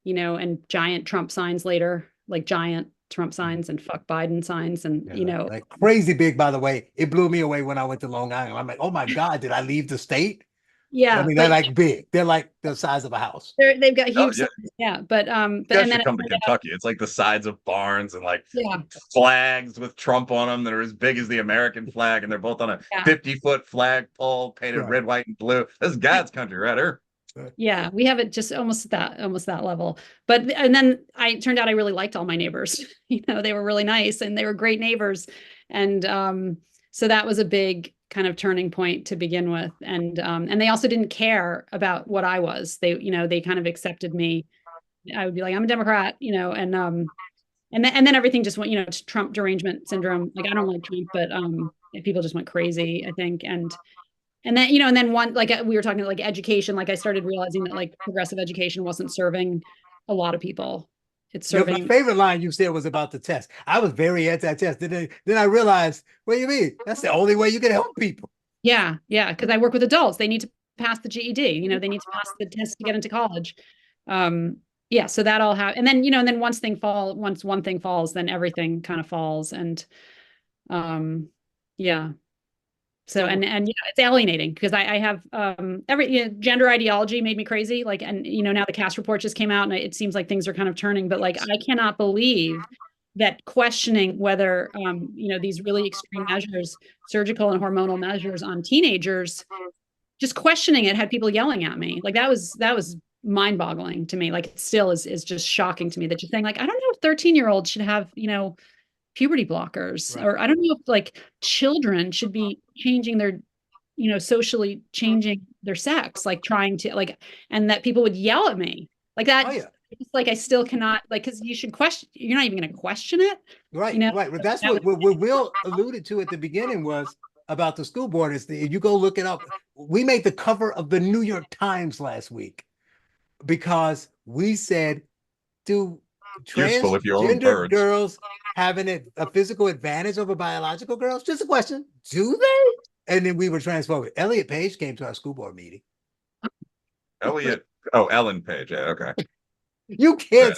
and giant Trump signs later, like giant Trump signs and fuck Biden signs, and like crazy big. By the way, it blew me away when I went to Long Island. I'm like, oh my God, did I leave the state? Yeah, I mean, they're like big. They're like the size of a house. They've got huge. Oh, yeah. But you guys should come to Kentucky. It's like the sides of barns and like flags with Trump on them that are as big as the American flag, and they're both on a 50-foot flagpole painted red, white, and blue. This is God's country, right here. Yeah, we have it just almost that level. And then I turned out I really liked all my neighbors. They were really nice and they were great neighbors. And so that was a big kind of turning point to begin with. And they also didn't care about what I was. They kind of accepted me. I would be like, I'm a Democrat, and then everything just went, to Trump derangement syndrome. Like, I don't like Trump, but people just went crazy, I think. And then, and then one, like we were talking like education, like I started realizing that like progressive education wasn't serving a lot of people. It's serving. My favorite line you said was about the test. I was very anti-test. Then I realized, what do you mean? That's the only way you can help people. Yeah. Because I work with adults. They need to pass the GED. They need to pass the test to get into college. So that all and then, and then once one thing falls, then everything kind of falls. And So it's alienating because I have gender ideology made me crazy. Like, and now the Cass report just came out and it seems like things are kind of turning, but like I cannot believe that questioning whether these really extreme measures, surgical and hormonal measures on teenagers, just questioning it had people yelling at me. Like that was mind-boggling to me. Like it still is just shocking to me that you're saying like, I don't know if 13-year-olds should have, puberty blockers, right. Or I don't know if like children should be changing their, socially changing their sex, like trying to like, and that people would yell at me like that. Oh, yeah. It's like, I still cannot like, cause you should question, you're not even going to question it. Right. Right. But that's what Will alluded to at the beginning was about the school board is you go look it up. We made the cover of the New York Times last week because we said, do transgender girls having a physical advantage over biological girls? Just a question. Do they? And then we were transphobic. Elliot Page came to our school board meeting. Ellen Page. Yeah, okay. You can't.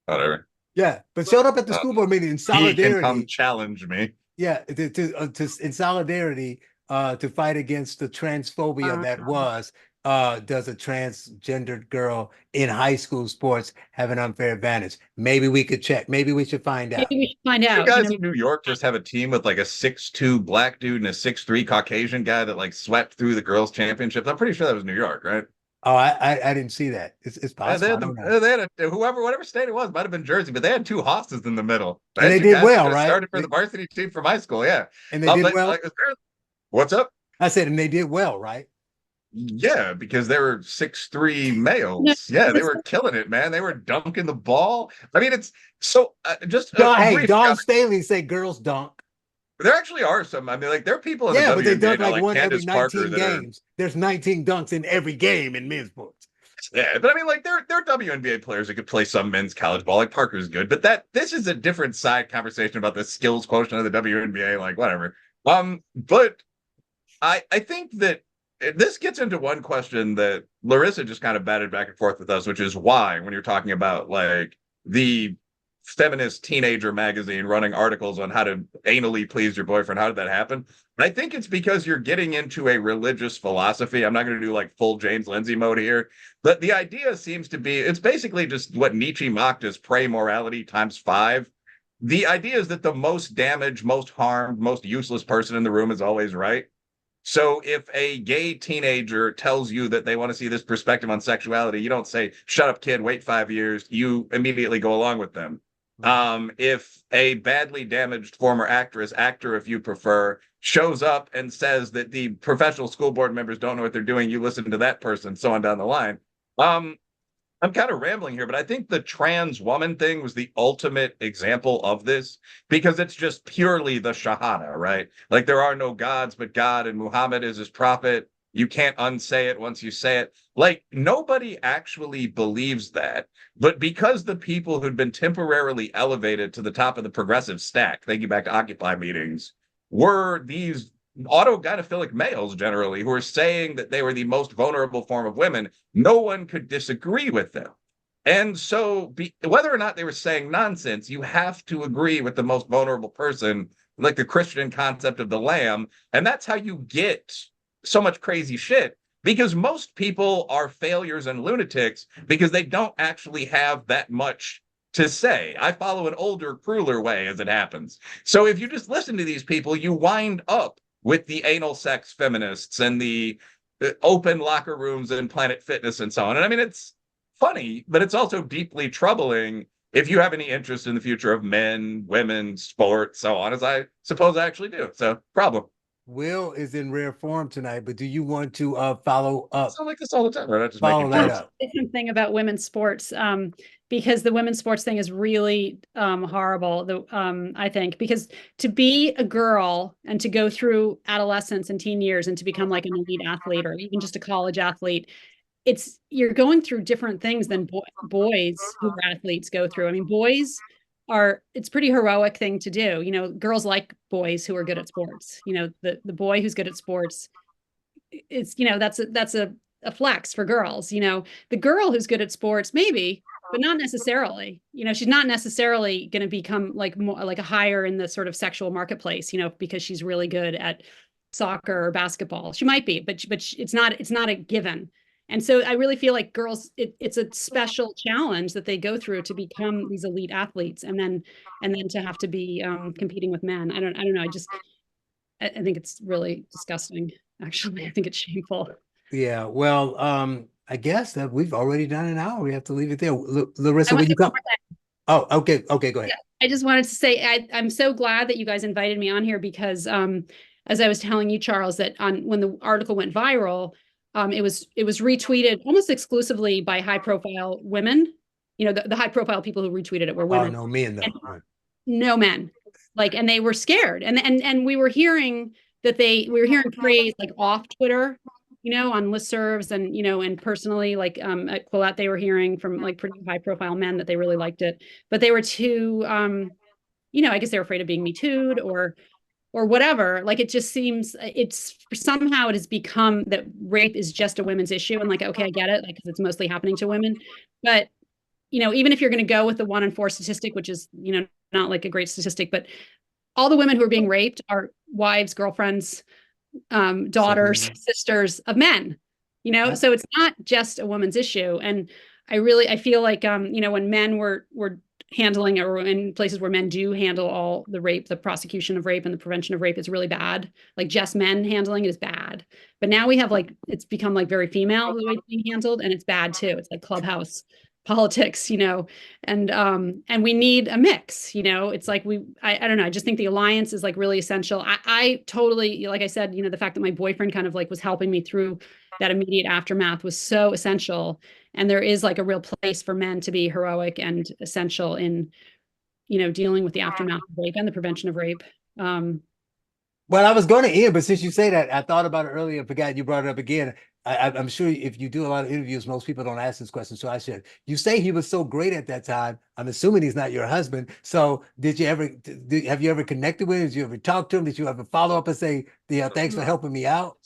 Whatever. Yeah, but showed up at the school board meeting in solidarity. He can come challenge me. Yeah, to in solidarity to fight against the transphobia that was. Does a transgendered girl in high school sports have an unfair advantage? Maybe we could check. Maybe we should find out. Maybe we should find out. You guys in New York just have a team with like a 6'2" black dude and a 6'3" Caucasian guy that like swept through the girls' championships. I'm pretty sure that was New York, right? Oh, I didn't see that. It's possible. They had whatever state it was, might have been Jersey, but they had two hosses in the middle. And they did well, right? Started for the varsity team from high school, yeah. And they did well. What's up? I said, and they did well, right? Yeah, because they were 6'3" No, males. Yeah, they this, were killing it, man. They were dunking the ball. I mean, it's so just a Hey, brief. Don Staley say girls dunk. There actually are some. I mean, like there are people in the Yeah, but they WNBA dunk now, like like one every Candace Parker, 19 that are. games. There's 19 dunks in every game in men's sports. Yeah, but I mean, like there are WNBA players that could play some men's college ball. Like Parker's good, but this is a different side conversation about the skills quotient of the WNBA. Like whatever. But I think that this gets into one question that Larissa just kind of batted back and forth with us, which is why, when you're talking about like the feminist teenager magazine running articles on how to anally please your boyfriend, how did that happen? And I think it's because you're getting into a religious philosophy. I'm not going to do like full James Lindsay mode here, but the idea seems to be it's basically just what Nietzsche mocked as prey morality times five. The idea is that the most damaged, most harmed, most useless person in the room is always right. So if a gay teenager tells you that they want to see this perspective on sexuality, you don't say, shut up, kid, wait 5 years. You immediately go along with them. If a badly damaged former actress, actor, if you prefer, shows up and says that the professional school board members don't know what they're doing, you listen to that person, so on down the line. Um, I'm kind of rambling here, but I think the trans woman thing was the ultimate example of this because it's just purely the Shahada, right? Like there are no gods but God, and Muhammad is his prophet. You can't unsay it once you say it. Like nobody actually believes that. But because the people who'd been temporarily elevated to the top of the progressive stack, thank you back to Occupy meetings, were these autogynephilic males generally who are saying that they were the most vulnerable form of women, no one could disagree with them. And so, whether or not they were saying nonsense, you have to agree with the most vulnerable person, like the Christian concept of the lamb. And that's how you get so much crazy shit because most people are failures and lunatics because they don't actually have that much to say. I follow an older, crueler way as it happens. So if you just listen to these people, you wind up with the anal sex feminists and the open locker rooms and Planet Fitness and so on. And I mean, it's funny, but it's also deeply troubling if you have any interest in the future of men, women, sports, so on, as I suppose I actually do. So, problem. Will is in rare form tonight, but do you want to follow I up, sound like this all the time, right? I'm just follow making that jokes. up? Thing about women's sports, because the women's sports thing is really horrible. I think because to be a girl and to go through adolescence and teen years and to become like an elite athlete or even just a college athlete, you're going through different things than boys who are athletes go through. I mean, it's pretty heroic thing to do. You know, girls like boys who are good at sports. You know, the boy who's good at sports, it's that's a flex for girls. You know, the girl who's good at sports maybe, but not necessarily. You know, she's not necessarily going to become like more like a higher in the sort of sexual marketplace, you know, because she's really good at soccer or basketball. She might be, but it's not a given. And so I really feel like girls, it's a special challenge that they go through to become these elite athletes, and then to have to be competing with men. I don't know. I think it's really disgusting. Actually, I think it's shameful. Yeah, well, I guess that we've already done an hour. We have to leave it there. I Larissa, want will to you come? Oh, okay, okay, go ahead. I just wanted to say I'm so glad that you guys invited me on here because as I was telling you, Charles, that on when the article went viral, it was retweeted almost exclusively by high profile women. You know, the high profile people who retweeted it were Oh, women no, men and though. Right. no men. Like, and they were scared. And we were hearing praise like off Twitter, you know, on listservs and, you know, and personally, like at Quilette, they were hearing from like pretty high profile men that they really liked it, but they were too, you know, I guess they were afraid of being Me Too'd or whatever. Like it just seems it's somehow it has become that rape is just a women's issue. And like, okay, I get it, like, because it's mostly happening to women. But, you know, even if you're going to go with the 1 in 4 statistic, which is, you know, not like a great statistic, but all the women who are being raped are wives, girlfriends, daughters, Mhm. sisters of men, you know, I- so it's not just a woman's issue. And I feel like, you know, when men were handling or in places where men do handle all the rape, the prosecution of rape and the prevention of rape is really bad. Like just men handling it is bad. But now we have like, it's become like very female the way it's being handled and it's bad too. It's like Clubhouse politics, and we need a mix, it's like I don't know, I just think the alliance is like really essential. I totally, like I said, the fact that my boyfriend kind of like was helping me through that immediate aftermath was so essential. And there is like a real place for men to be heroic and essential in, dealing with the aftermath of rape and the prevention of rape. Well, I was going to end, but since you say that, I thought about it earlier and forgot you brought it up again. I'm sure if you do a lot of interviews, most people don't ask this question, so I should. You say he was so great at that time. I'm assuming he's not your husband. So did you ever, have you ever connected with him? Did you ever talk to him? Did you ever follow up and say, yeah, thanks for helping me out?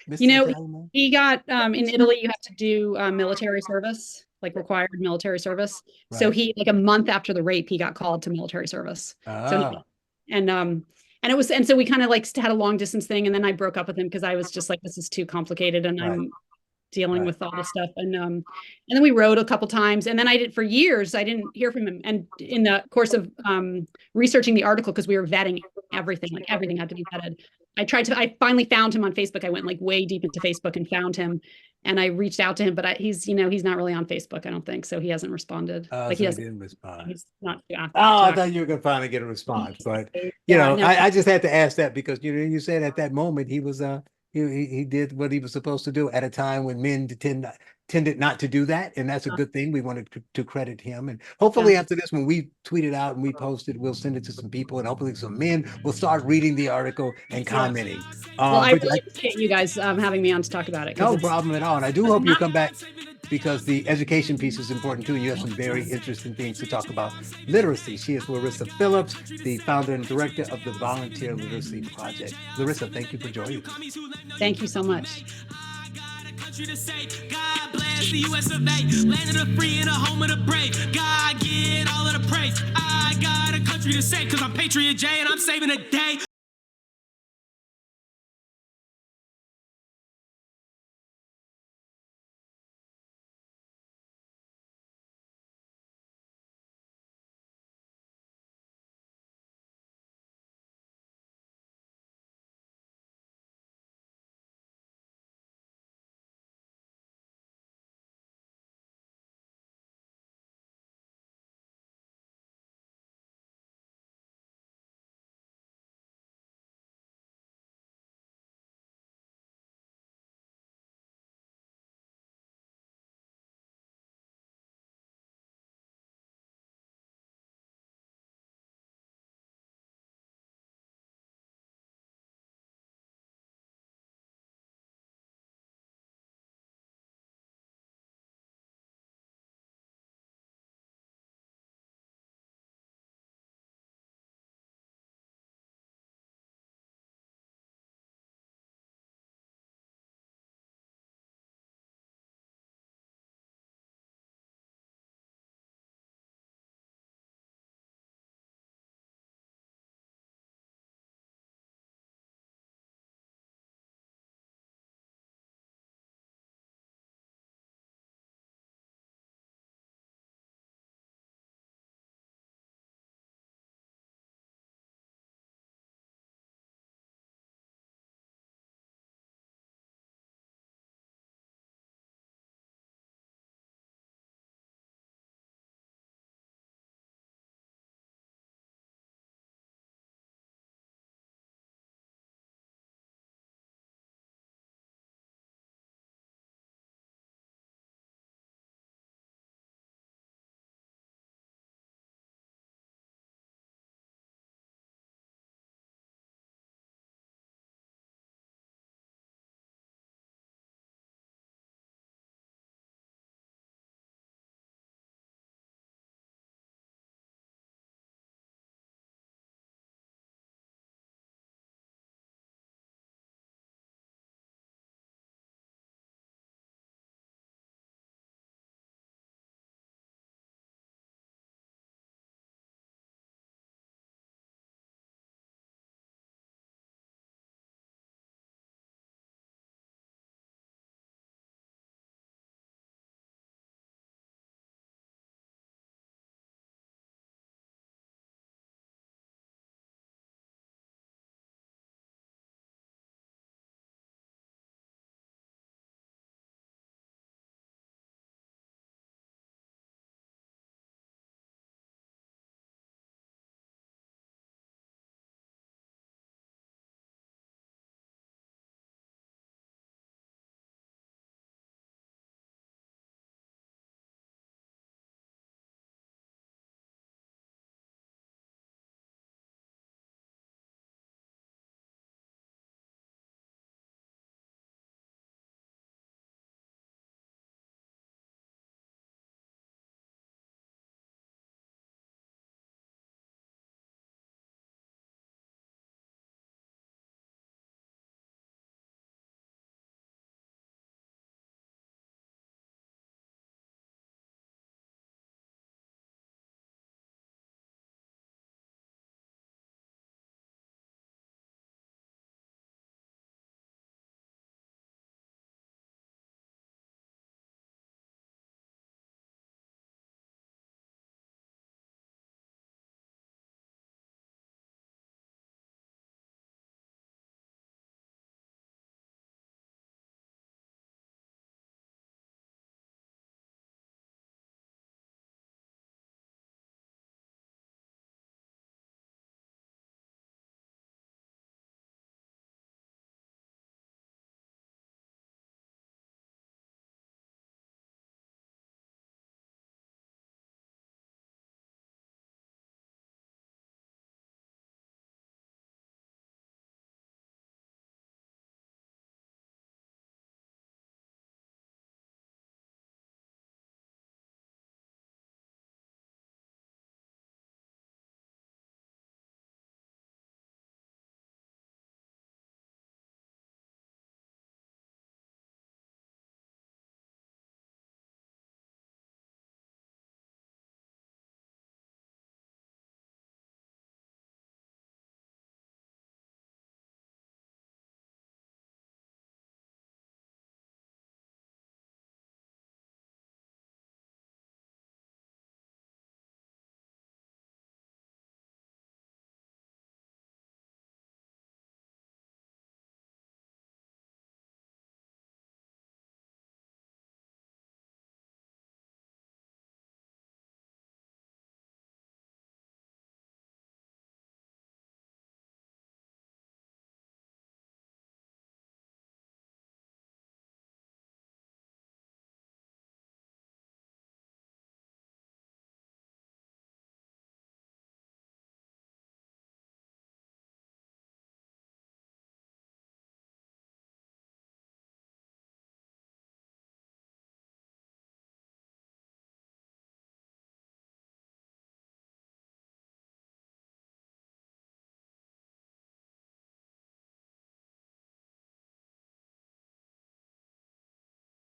Mr. He got, in Italy, you have to do military service, like required military service. Right. So he, like a month after the rape, he got called to military service. And so we kind of like had a long distance thing. And then I broke up with him because I was just like, this is too complicated. And I'm dealing with all this stuff. And then we wrote a couple times. And then for years, I didn't hear from him. And in the course of researching the article, because we were vetting everything, like everything had to be vetted. I finally found him on Facebook. I went like way deep into Facebook and found him. And I reached out to him, but he's not really on Facebook, I don't think. So he hasn't responded. Like he didn't respond. He's not. I thought you were going to finally get a response, but I just had to ask that because you said at that moment he was he did what he was supposed to do at a time when men tended not to do that, and that's a good thing. We wanted to credit him, and hopefully after this, when we tweet it out and we post it, we'll send it to some people, and hopefully some men will start reading the article and commenting. Well, I really appreciate you guys having me on to talk about it. No problem at all, and I do hope you come back because the education piece is important too, and you have some very interesting things to talk about. Literacy. She is Larissa Phillips, the founder and director of the Volunteer Literacy Project. Larissa, thank you for joining us. Thank you so much. God bless the US of A, land of the free and a home of the brave. God get all of the praise. I got a country to save, cause I'm Patriot J and I'm saving a day.